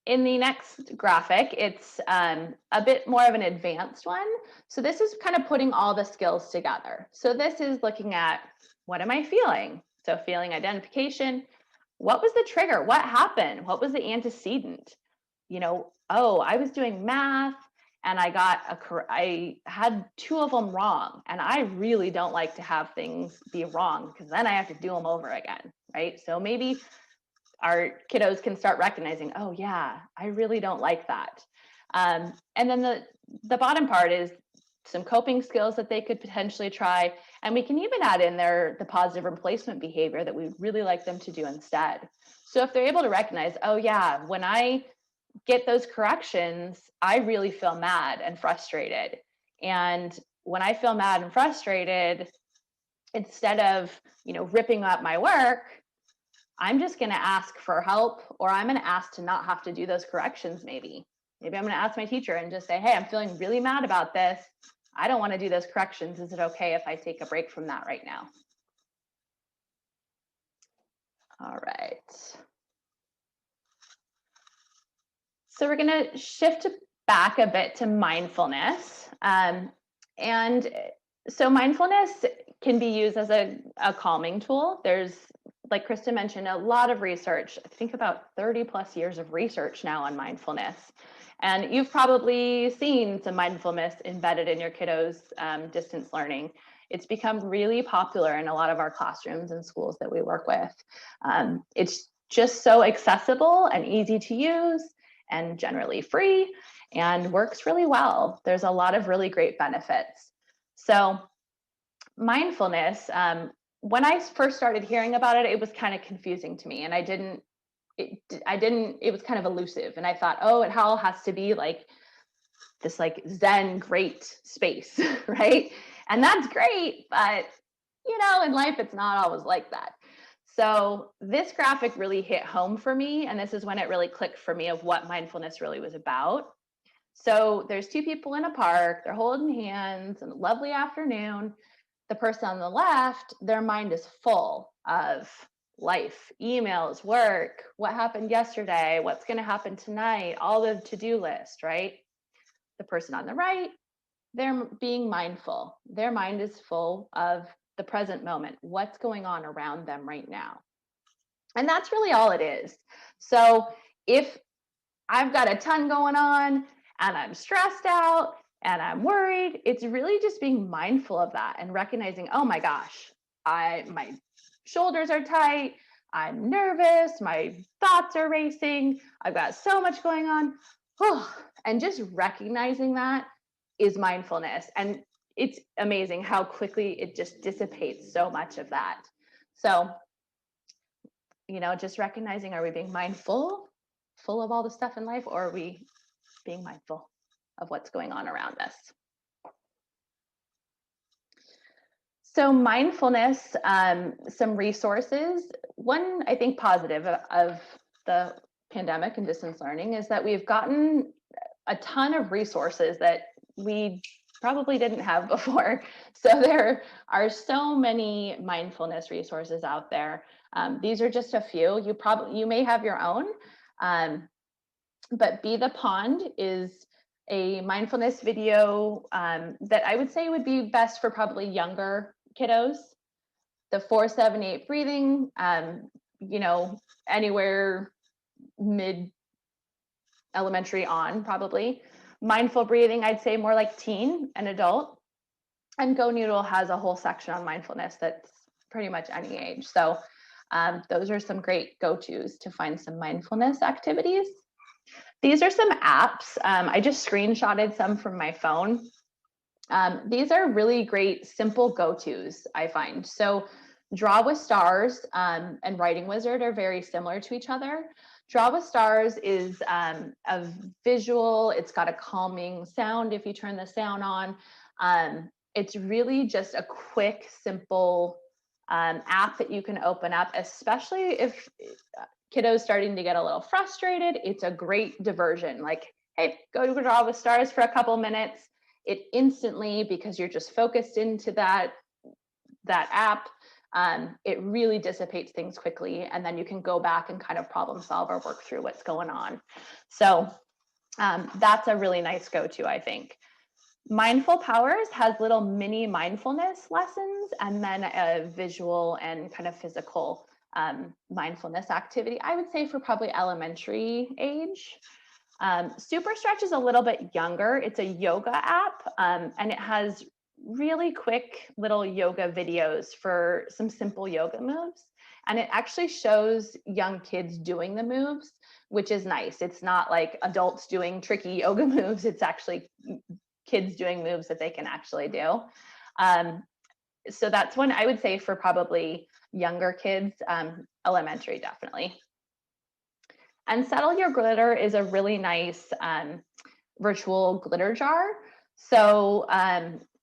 In the next graphic, it's a bit more of an advanced one. So this is kind of putting all the skills together. So this is looking at, what am I feeling? So feeling identification. What was the trigger? What happened? What was the antecedent? Oh, I was doing math and I had 2 of them wrong. And I really don't like to have things be wrong, because then I have to do them over again, right? So maybe our kiddos can start recognizing, oh yeah, I really don't like that. And then the bottom part is some coping skills that they could potentially try. And we can even add in the positive replacement behavior that we'd really like them to do instead. So if they're able to recognize, oh yeah, when I get those corrections, I really feel mad and frustrated. And when I feel mad and frustrated, instead of ripping up my work, I'm just going to ask for help, or I'm going to ask to not have to do those corrections. Maybe I'm going to ask my teacher and just say, hey, I'm feeling really mad about this. I don't want to do those corrections. Is it okay if I take a break from that right now? All right. So we're going to shift back a bit to mindfulness. And so mindfulness can be used as a calming tool. There's, like Krista mentioned, a lot of research. I think about 30 plus years of research now on mindfulness. And you've probably seen some mindfulness embedded in your kiddos' distance learning. It's become really popular in a lot of our classrooms and schools that we work with. It's just so accessible and easy to use and generally free and works really well. There's a lot of really great benefits. So mindfulness, when I first started hearing about it, it was kind of confusing to me, and it was kind of elusive, and I thought, oh, it all has to be like this like Zen great space, right? And that's great, but you know, in life, it's not always like that. So this graphic really hit home for me, and this is when it really clicked for me of what mindfulness really was about. So there's two people in a park, they're holding hands, and a lovely afternoon. The person on the left, their mind is full of life, emails, work, what happened yesterday, what's going to happen tonight, all the to-do list, right? The person on the right, they're being mindful. Their mind is full of the present moment, what's going on around them right now. And that's really all it is. So if I've got a ton going on and I'm stressed out and I'm worried, it's really just being mindful of that and recognizing, oh my gosh, my shoulders are tight, I'm nervous, my thoughts are racing, I've got so much going on. And just recognizing that is mindfulness. And it's amazing how quickly it just dissipates so much of that. So, you know, just recognizing, are we being mindful, full of all the stuff in life, or are we being mindful of what's going on around us? So mindfulness, some resources. One, I think, positive of the pandemic and distance learning is that we've gotten a ton of resources that we probably didn't have before. So there are so many mindfulness resources out there. These are just a few. You may have your own, but Be the Pond is a mindfulness video that I would say would be best for probably younger kiddos. The 4-7-8 breathing, you know, anywhere mid elementary on probably. Mindful breathing, I'd say more like teen and adult. And Go Noodle has a whole section on mindfulness that's pretty much any age. So those are some great go-tos to find some mindfulness activities. These are some apps. I just screenshotted some from my phone. These are really great, simple go-tos, I find. So Draw with Stars and Writing Wizard are very similar to each other. Draw with Stars is a visual, it's got a calming sound if you turn the sound on. It's really just a quick, simple app that you can open up, especially if kiddos starting to get a little frustrated. It's a great diversion. Like, hey, go to Draw with Stars for a couple minutes. It instantly, because you're just focused into that app, it really dissipates things quickly, and then you can go back and kind of problem solve or work through what's going on. So that's a really nice go-to, I think. Mindful Powers has little mini mindfulness lessons and then a visual and kind of physical mindfulness activity, I would say for probably elementary age. Super Stretch is a little bit younger. It's a yoga app, and it has really quick little yoga videos for some simple yoga moves. And it actually shows young kids doing the moves, which is nice. It's not like adults doing tricky yoga moves. It's actually kids doing moves that they can actually do. So that's one I would say for probably younger kids, elementary definitely. And Settle Your Glitter is a really nice virtual glitter jar. So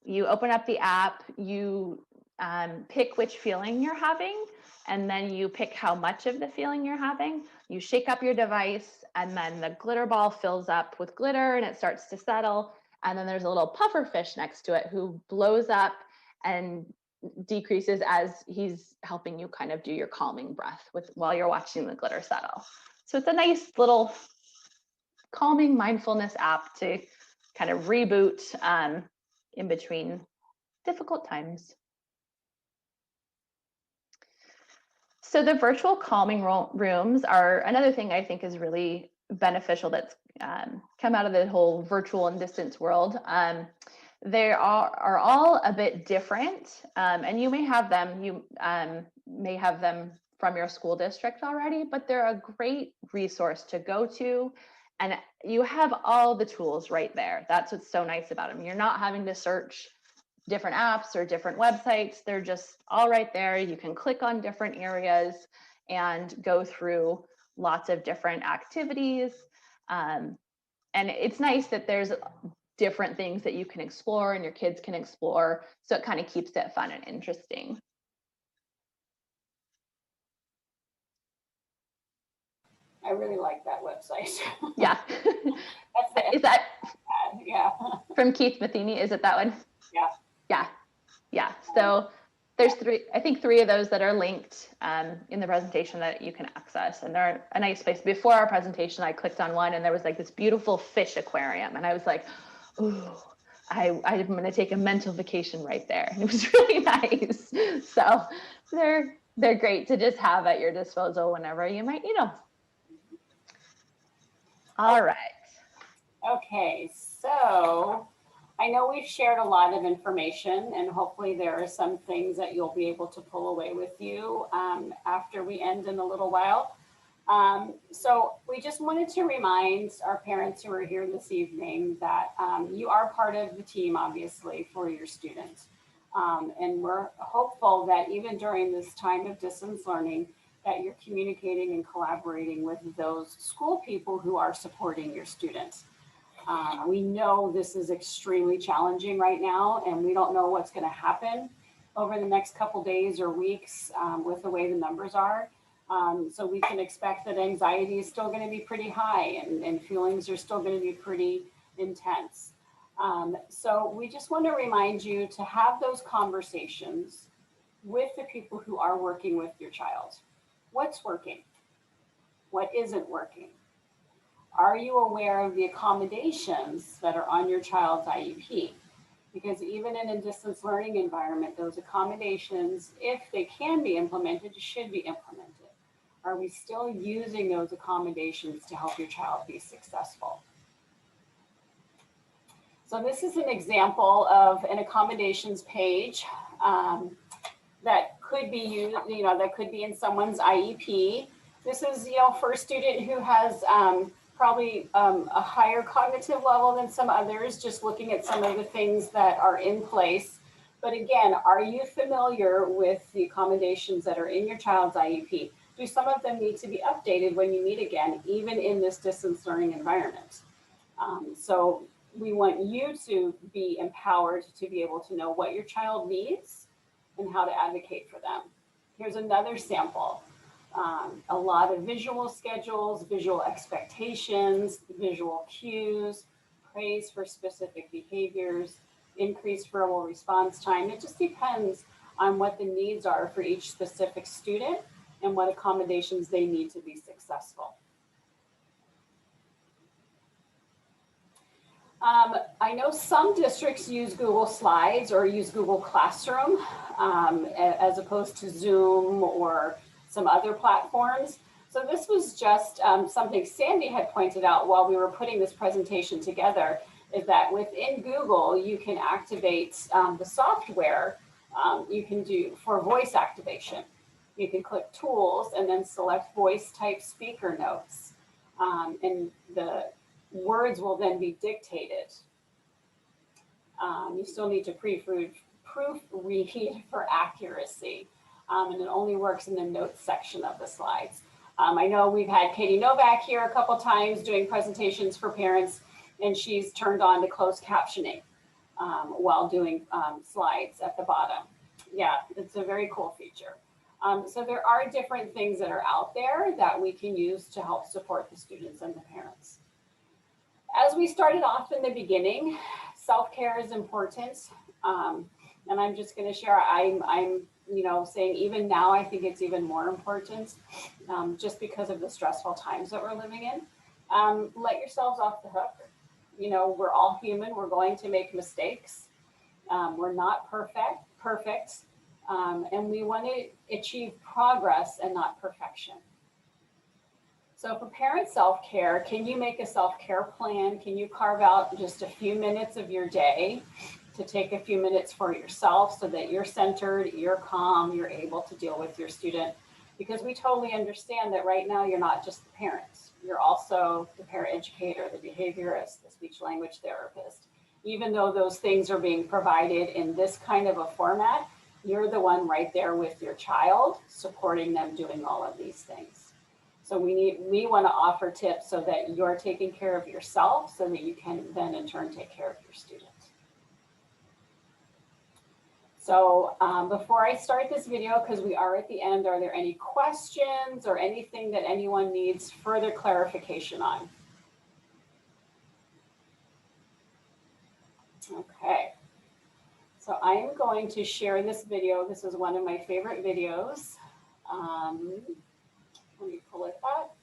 you open up the app, you pick which feeling you're having, and then you pick how much of the feeling you're having. You shake up your device, and then the glitter ball fills up with glitter and it starts to settle. And then there's a little puffer fish next to it who blows up and decreases as he's helping you kind of do your calming breath while you're watching the glitter settle. So it's a nice little calming mindfulness app to kind of reboot in between difficult times. So the virtual calming rooms are another thing I think is really beneficial that's come out of the whole virtual and distance world. They are all a bit different, and you may have them from your school district already, but they're a great resource to go to, and you have all the tools right there. That's what's so nice about them. You're not having to search different apps or different websites. They're just all right there. You can click on different areas and go through lots of different activities. And it's nice that there's different things that you can explore and your kids can explore. So it kind of keeps it fun and interesting. I really like that website. Yeah. Is that yeah. from Keith Matheny? Is it that one? Yeah. Yeah. Yeah. So there's three of those that are linked in the presentation that you can access, and they're a nice place. Before our presentation, I clicked on one and there was like this beautiful fish aquarium, and I was like, ooh, I'm going to take a mental vacation right there. And it was really nice. So they're great to just have at your disposal whenever you might need them. All right. Okay, so I know we've shared a lot of information, and hopefully there are some things that you'll be able to pull away with you after we end in a little while. So we just wanted to remind our parents who are here this evening that you are part of the team, obviously, for your students. And we're hopeful that even during this time of distance learning, that you're communicating and collaborating with those school people who are supporting your students. We know this is extremely challenging right now, and we don't know what's going to happen over the next couple days or weeks with the way the numbers are. So we can expect that anxiety is still going to be pretty high, and feelings are still going to be pretty intense. So we just want to remind you to have those conversations with the people who are working with your child. What's working? What isn't working? Are you aware of the accommodations that are on your child's IEP? Because even in a distance learning environment, those accommodations, if they can be implemented, should be implemented. Are we still using those accommodations to help your child be successful? So this is an example of an accommodations page that could be used, that could be in someone's IEP. This is, for a student who has probably a higher cognitive level than some others, just looking at some of the things that are in place. But again, are you familiar with the accommodations that are in your child's IEP? Do some of them need to be updated when you meet again, even in this distance learning environment? So we want you to be empowered to be able to know what your child needs and how to advocate for them. Here's another sample. A lot of visual schedules, visual expectations, visual cues, praise for specific behaviors, increased verbal response time. It just depends on what the needs are for each specific student and what accommodations they need to be successful. I know some districts use Google Slides or use Google Classroom as opposed to Zoom or some other platforms. So this was just something Sandy had pointed out while we were putting this presentation together, is that within Google, you can activate the software you can do for voice activation. You can click tools and then select voice type speaker notes. And the words will then be dictated. You still need to proofread for accuracy. And it only works in the notes section of the slides. I know we've had Katie Novak here a couple times doing presentations for parents, and she's turned on to closed captioning while doing slides at the bottom. Yeah, it's a very cool feature. So there are different things that are out there that we can use to help support the students and the parents. As we started off in the beginning, self-care is important. And I'm just going to share, I'm saying even now, I think it's even more important just because of the stressful times that we're living in. Let yourselves off the hook. We're all human. We're going to make mistakes. We're not perfect. And we want to achieve progress and not perfection. So for parent self-care, can you make a self-care plan? Can you carve out just a few minutes of your day to take a few minutes for yourself so that you're centered, you're calm, you're able to deal with your student? Because we totally understand that right now you're not just the parents, you're also the parent educator, the behaviorist, the speech language therapist. Even though those things are being provided in this kind of a format, you're the one right there with your child, supporting them doing all of these things. So we want to offer tips so that you're taking care of yourself so that you can then in turn take care of your student. So before I start this video, because we are at the end, are there any questions or anything that anyone needs further clarification on? Okay. So I am going to share this video. This is one of my favorite videos. Let me pull it up.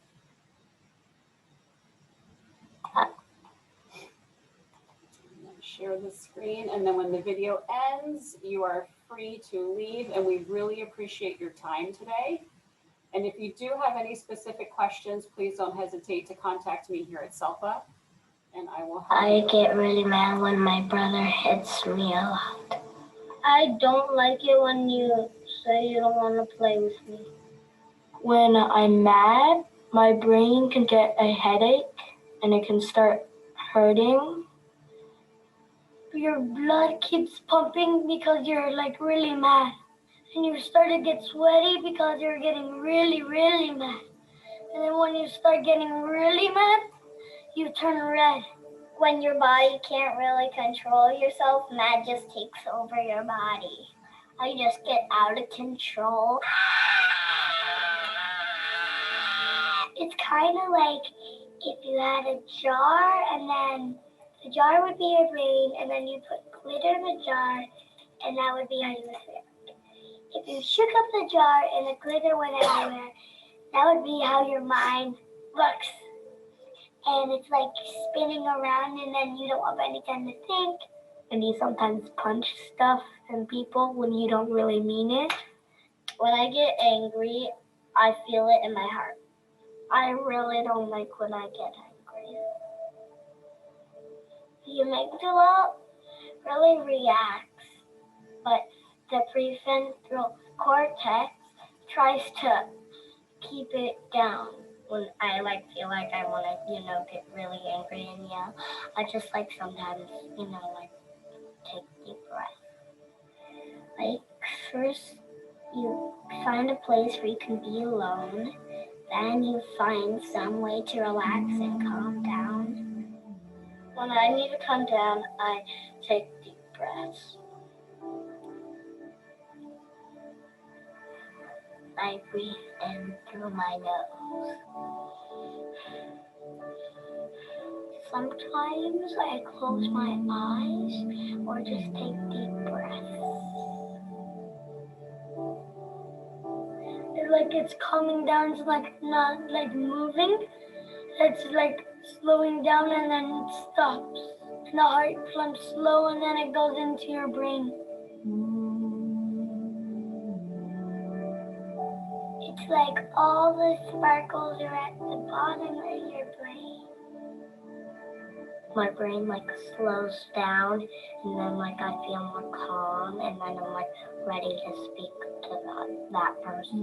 Share the screen, and then when the video ends, you are free to leave, and we really appreciate your time today. And if you do have any specific questions, please don't hesitate to contact me here at SELPA, and I will help I get really mad when my brother hits me a lot. I don't like it when you say you don't want to play with me. When I'm mad, my brain can get a headache and it can start hurting. Your blood keeps pumping because you're like really mad. And you start to get sweaty because you're getting really, really mad. And then when you start getting really mad, you turn red. When your body can't really control yourself, mad just takes over your body. I just get out of control. It's kind of like if you had a jar and then the jar would be your brain and then you put glitter in the jar and that would be how you would feel. If you shook up the jar and the glitter went everywhere, that would be how your mind looks. And it's like spinning around and then you don't have any time to think. And you sometimes punch stuff and people when you don't really mean it. When I get angry, I feel it in my heart. I really don't like when I get angry. The amygdala really reacts, but the prefrontal cortex tries to keep it down. When I feel like I want to, get really angry and yell, I just sometimes, take deep breath. First you find a place where you can be alone, then you find some way to relax and calm down. When I need to calm down, I take deep breaths. I breathe in through my nose. Sometimes I close my eyes or just take deep breaths. It's coming down, it's not moving. It's slowing down and then it stops. And the heart pumps slow and then it goes into your brain. It's like all the sparkles are at the bottom of your brain. My brain slows down and then I feel more calm and then I'm ready to speak to that person.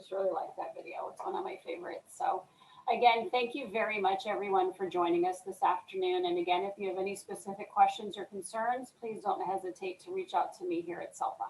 just really like that video. It's one of my favorites. So again, thank you very much, everyone, for joining us this afternoon. And again, if you have any specific questions or concerns, please don't hesitate to reach out to me here at SELPA.